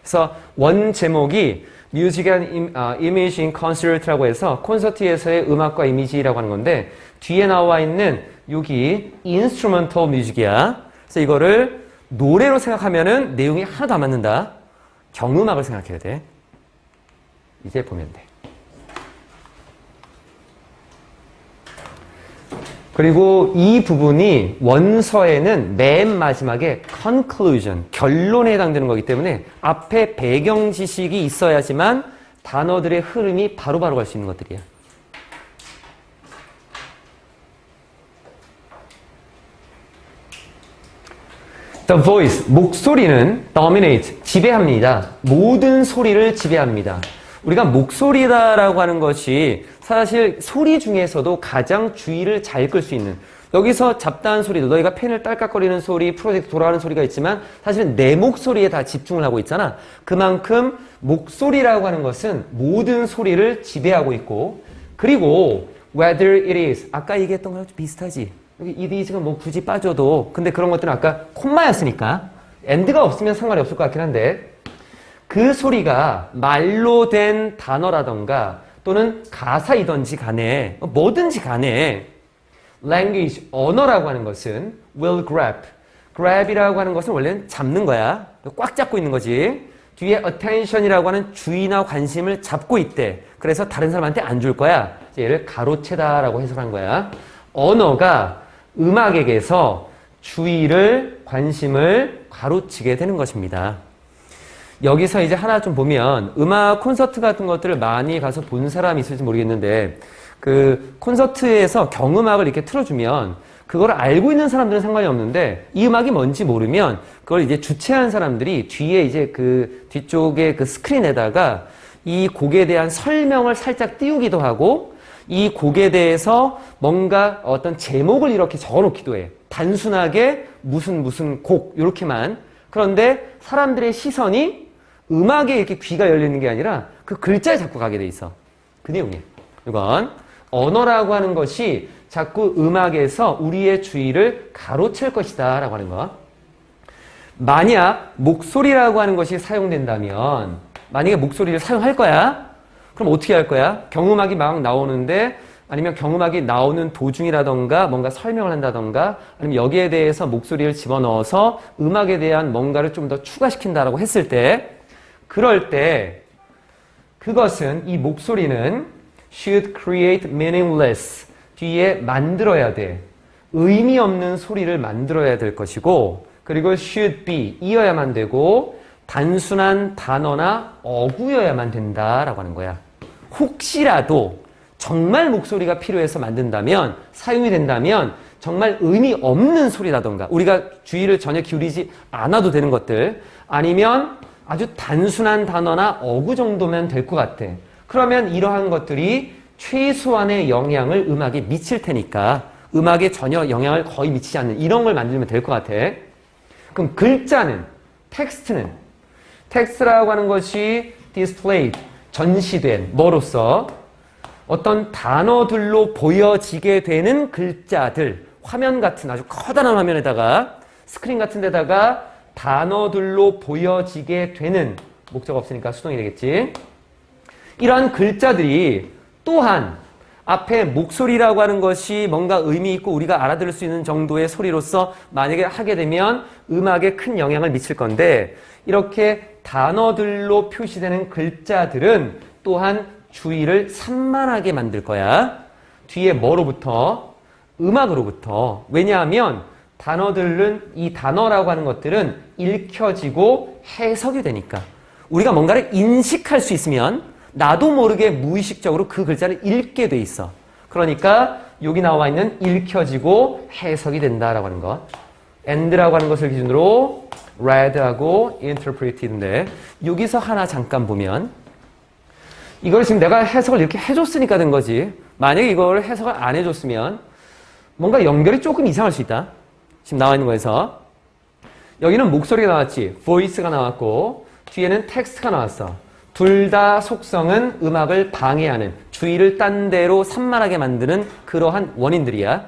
그래서 원 제목이 Music and Image in Concert라고 해서 콘서트에서의 음악과 이미지라고 하는 건데 뒤에 나와 있는 여기 Instrumental Music이야. 그래서 이거를 노래로 생각하면은 내용이 하나도 안 맞는다. 경음악을 생각해야 돼. 이제 보면 돼. 그리고 이 부분이 원서에는 맨 마지막에 conclusion, 결론에 해당되는 거기 때문에 앞에 배경 지식이 있어야지만 단어들의 흐름이 바로바로 갈 수 있는 것들이야. The voice, 목소리는 dominate, 지배합니다. 모든 소리를 지배합니다. 우리가 목소리다라고 하는 것이 사실 소리 중에서도 가장 주의를 잘 끌 수 있는 여기서 잡다한 소리도 너희가 펜을 딸깍거리는 소리, 프로젝트 돌아가는 소리가 있지만 사실은 내 목소리에 다 집중을 하고 있잖아. 그만큼 목소리라고 하는 것은 모든 소리를 지배하고 있고 그리고 whether it is 아까 얘기했던 거랑 좀 비슷하지. 여기 it is가 뭐 굳이 빠져도 근데 그런 것들은 아까 콤마였으니까 end가 없으면 상관이 없을 것 같긴 한데 그 소리가 말로 된 단어라던가 또는 가사이든지 간에 뭐든지 간에 language, 언어라고 하는 것은 will grab. grab이라고 하는 것은 원래는 잡는 거야. 꽉 잡고 있는 거지. 뒤에 attention이라고 하는 주의나 관심을 잡고 있대. 그래서 다른 사람한테 안 줄 거야. 얘를 가로채다라고 해석한 거야. 언어가 음악에게서 주의를, 관심을 가로치게 되는 것입니다. 여기서 이제 하나 좀 보면 음악 콘서트 같은 것들을 많이 가서 본 사람이 있을지 모르겠는데 그 콘서트에서 경음악을 이렇게 틀어주면 그걸 알고 있는 사람들은 상관이 없는데 이 음악이 뭔지 모르면 그걸 이제 주최한 사람들이 뒤에 이제 그 뒤쪽에 그 스크린에다가 이 곡에 대한 설명을 살짝 띄우기도 하고 이 곡에 대해서 뭔가 어떤 제목을 이렇게 적어 놓기도 해. 단순하게 무슨 곡 이렇게만. 그런데 사람들의 시선이 음악에 이렇게 귀가 열리는 게 아니라 그 글자에 자꾸 가게 돼 있어. 그 내용이에요. 이건 언어라고 하는 것이 자꾸 음악에서 우리의 주의를 가로챌 것이다 라고 하는 거. 만약 목소리라고 하는 것이 사용된다면 만약에 목소리를 사용할 거야? 그럼 어떻게 할 거야? 경음악이 막 나오는데 아니면 경음악이 나오는 도중이라던가 뭔가 설명을 한다던가 아니면 여기에 대해서 목소리를 집어넣어서 음악에 대한 뭔가를 좀 더 추가시킨다라고 했을 때 그럴 때 그것은 이 목소리는 should create meaningless 뒤에 만들어야 돼. 의미 없는 소리를 만들어야 될 것이고 그리고 should be 이어야만 되고 단순한 단어나 어구여야만 된다라고 하는 거야. 혹시라도 정말 목소리가 필요해서 만든다면 사용이 된다면 정말 의미 없는 소리라던가 우리가 주의를 전혀 기울이지 않아도 되는 것들 아니면 아주 단순한 단어나 어구 정도면 될 것 같아. 그러면 이러한 것들이 최소한의 영향을 음악에 미칠 테니까 음악에 전혀 영향을 거의 미치지 않는 이런 걸 만들면 될 것 같아. 그럼 글자는 텍스트라고 하는 것이 displayed, 전시된 뭐로서 어떤 단어들로 보여지게 되는 글자들 화면 같은 아주 커다란 화면에다가 스크린 같은 데다가 단어들로 보여지게 되는 목적 없으니까 수동이 되겠지. 이러한 글자들이 또한 앞에 목소리라고 하는 것이 뭔가 의미 있고 우리가 알아들을 수 있는 정도의 소리로서 만약에 하게 되면 음악에 큰 영향을 미칠 건데 이렇게 단어들로 표시되는 글자들은 또한 주의를 산만하게 만들 거야. 뒤에 뭐로부터? 음악으로부터. 왜냐하면 단어들은 이 단어라고 하는 것들은 읽혀지고 해석이 되니까 우리가 뭔가를 인식할 수 있으면 나도 모르게 무의식적으로 그 글자를 읽게 돼 있어. 그러니까 여기 나와 있는 읽혀지고 해석이 된다라고 하는 것. and라고 하는 것을 기준으로 read하고 interpreted인데 여기서 하나 잠깐 보면 이걸 지금 내가 해석을 이렇게 해줬으니까 된 거지. 만약에 이걸 해석을 안 해줬으면 뭔가 연결이 조금 이상할 수 있다. 지금 나와 있는 거에서 여기는 목소리가 나왔지. voice가 나왔고 뒤에는 텍스트가 나왔어. 둘 다 속성은 음악을 방해하는 주의를 딴 데로 산만하게 만드는 그러한 원인들이야.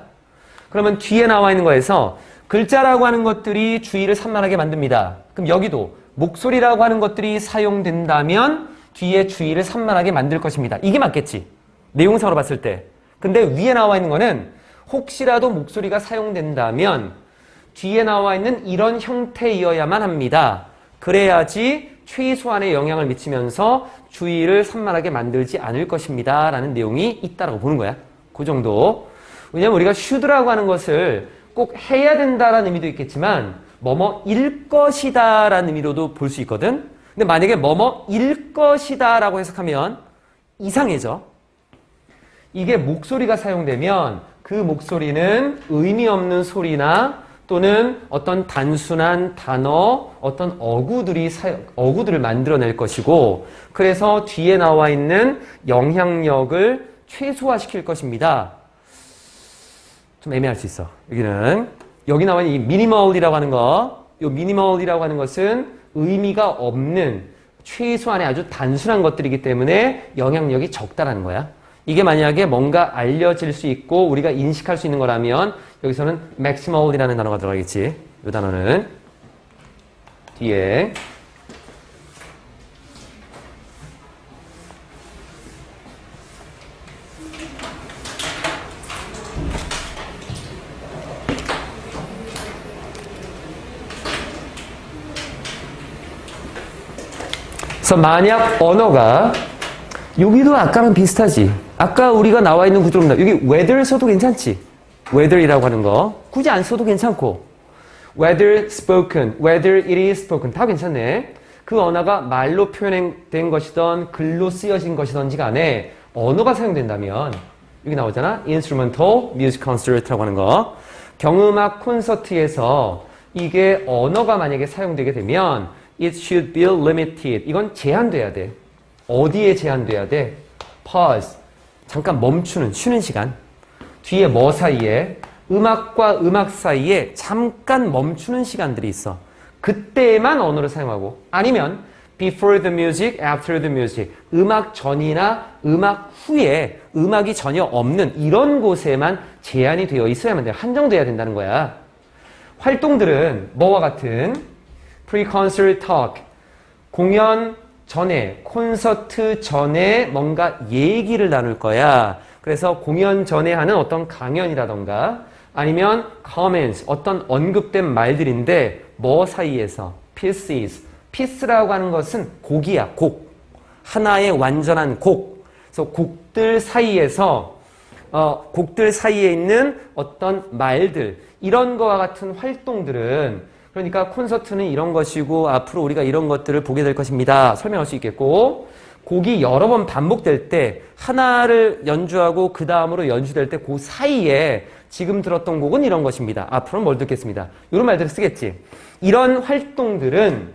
그러면 뒤에 나와 있는 거에서 글자라고 하는 것들이 주의를 산만하게 만듭니다. 그럼 여기도 목소리라고 하는 것들이 사용된다면 뒤에 주의를 산만하게 만들 것입니다. 이게 맞겠지. 내용상으로 봤을 때. 근데 위에 나와 있는 거는 혹시라도 목소리가 사용된다면 뒤에 나와 있는 이런 형태이어야만 합니다. 그래야지 최소한의 영향을 미치면서 주의를 산만하게 만들지 않을 것입니다. 라는 내용이 있다라고 보는 거야. 그 정도. 왜냐면 우리가 should라고 하는 것을 꼭 해야 된다라는 의미도 있겠지만 뭐뭐일 것이다 라는 의미로도 볼 수 있거든. 근데 만약에 뭐뭐일 것이다 라고 해석하면 이상해져. 이게 목소리가 사용되면 그 목소리는 의미 없는 소리나 또는 어떤 단순한 단어, 어떤 어구들을 만들어낼 것이고 그래서 뒤에 나와 있는 영향력을 최소화시킬 것입니다. 좀 애매할 수 있어. 여기 나와 있는 이 minimal이라고 하는 거, 이 minimal이라고 하는 것은 의미가 없는 최소한의 아주 단순한 것들이기 때문에 영향력이 적다라는 거야. 이게 만약에 뭔가 알려질 수 있고 우리가 인식할 수 있는 거라면 여기서는 maximal이라는 단어가 들어가겠지. 이 단어는 뒤에 그래서 만약 언어가 여기도 아까랑 비슷하지. 아까 우리가 나와 있는 구조입니다. 여기 whether 써도 괜찮지? whether이라고 하는 거. 굳이 안 써도 괜찮고. whether spoken, whether it is spoken. 다 괜찮네. 그 언어가 말로 표현된 것이든 글로 쓰여진 것이든지 간에 언어가 사용된다면 여기 나오잖아. instrumental music concert라고 하는 거. 경음악 콘서트에서 이게 언어가 만약에 사용되게 되면 it should be limited. 이건 제한돼야 돼. 어디에 제한돼야 돼? pause. 잠깐 멈추는, 쉬는 시간. 뒤에 뭐 사이에? 음악과 음악 사이에 잠깐 멈추는 시간들이 있어. 그때만 언어를 사용하고 아니면 before the music, after the music. 음악 전이나 음악 후에 음악이 전혀 없는 이런 곳에만 제한이 되어 있어야만 돼요. 한정돼야 된다는 거야. 활동들은 뭐와 같은 pre-concert talk. 공연 전에, 콘서트 전에 뭔가 얘기를 나눌 거야. 그래서 공연 전에 하는 어떤 강연이라던가 아니면 comments, 어떤 언급된 말들인데 뭐 사이에서? pieces. piece라고 하는 것은 곡이야, 곡. 하나의 완전한 곡. 그래서 곡들 사이에 있는 어떤 말들, 이런 거와 같은 활동들은 그러니까 콘서트는 이런 것이고 앞으로 우리가 이런 것들을 보게 될 것입니다. 설명할 수 있겠고 곡이 여러 번 반복될 때 하나를 연주하고 그 다음으로 연주될 때 그 사이에 지금 들었던 곡은 이런 것입니다. 앞으로는 뭘 듣겠습니다. 이런 말들을 쓰겠지. 이런 활동들은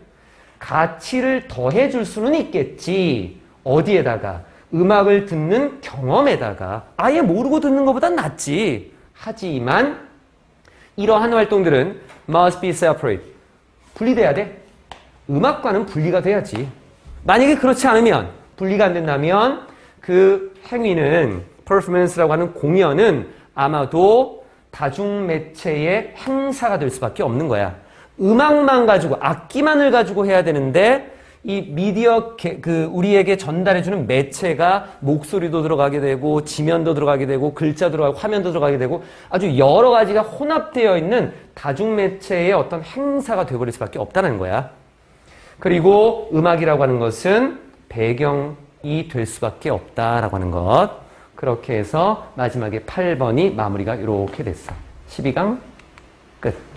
가치를 더해줄 수는 있겠지. 어디에다가? 음악을 듣는 경험에다가. 아예 모르고 듣는 것보단 낫지. 하지만 이러한 활동들은 must be separate. 분리돼야 돼. 음악과는 분리가 돼야지. 만약에 그렇지 않으면, 분리가 안 된다면 그 행위는, performance라고 하는 공연은 아마도 다중매체의 행사가 될 수밖에 없는 거야. 음악만 가지고, 악기만을 가지고 해야 되는데 이 미디어, 우리에게 전달해주는 매체가 목소리도 들어가게 되고 지면도 들어가게 되고 글자 들어가고 화면도 들어가게 되고 아주 여러 가지가 혼합되어 있는 다중매체의 어떤 행사가 되어버릴 수밖에 없다는 거야. 그리고 음악이라고 하는 것은 배경이 될 수밖에 없다라고 하는 것. 그렇게 해서 마지막에 8번이 마무리가 이렇게 됐어. 12강 끝.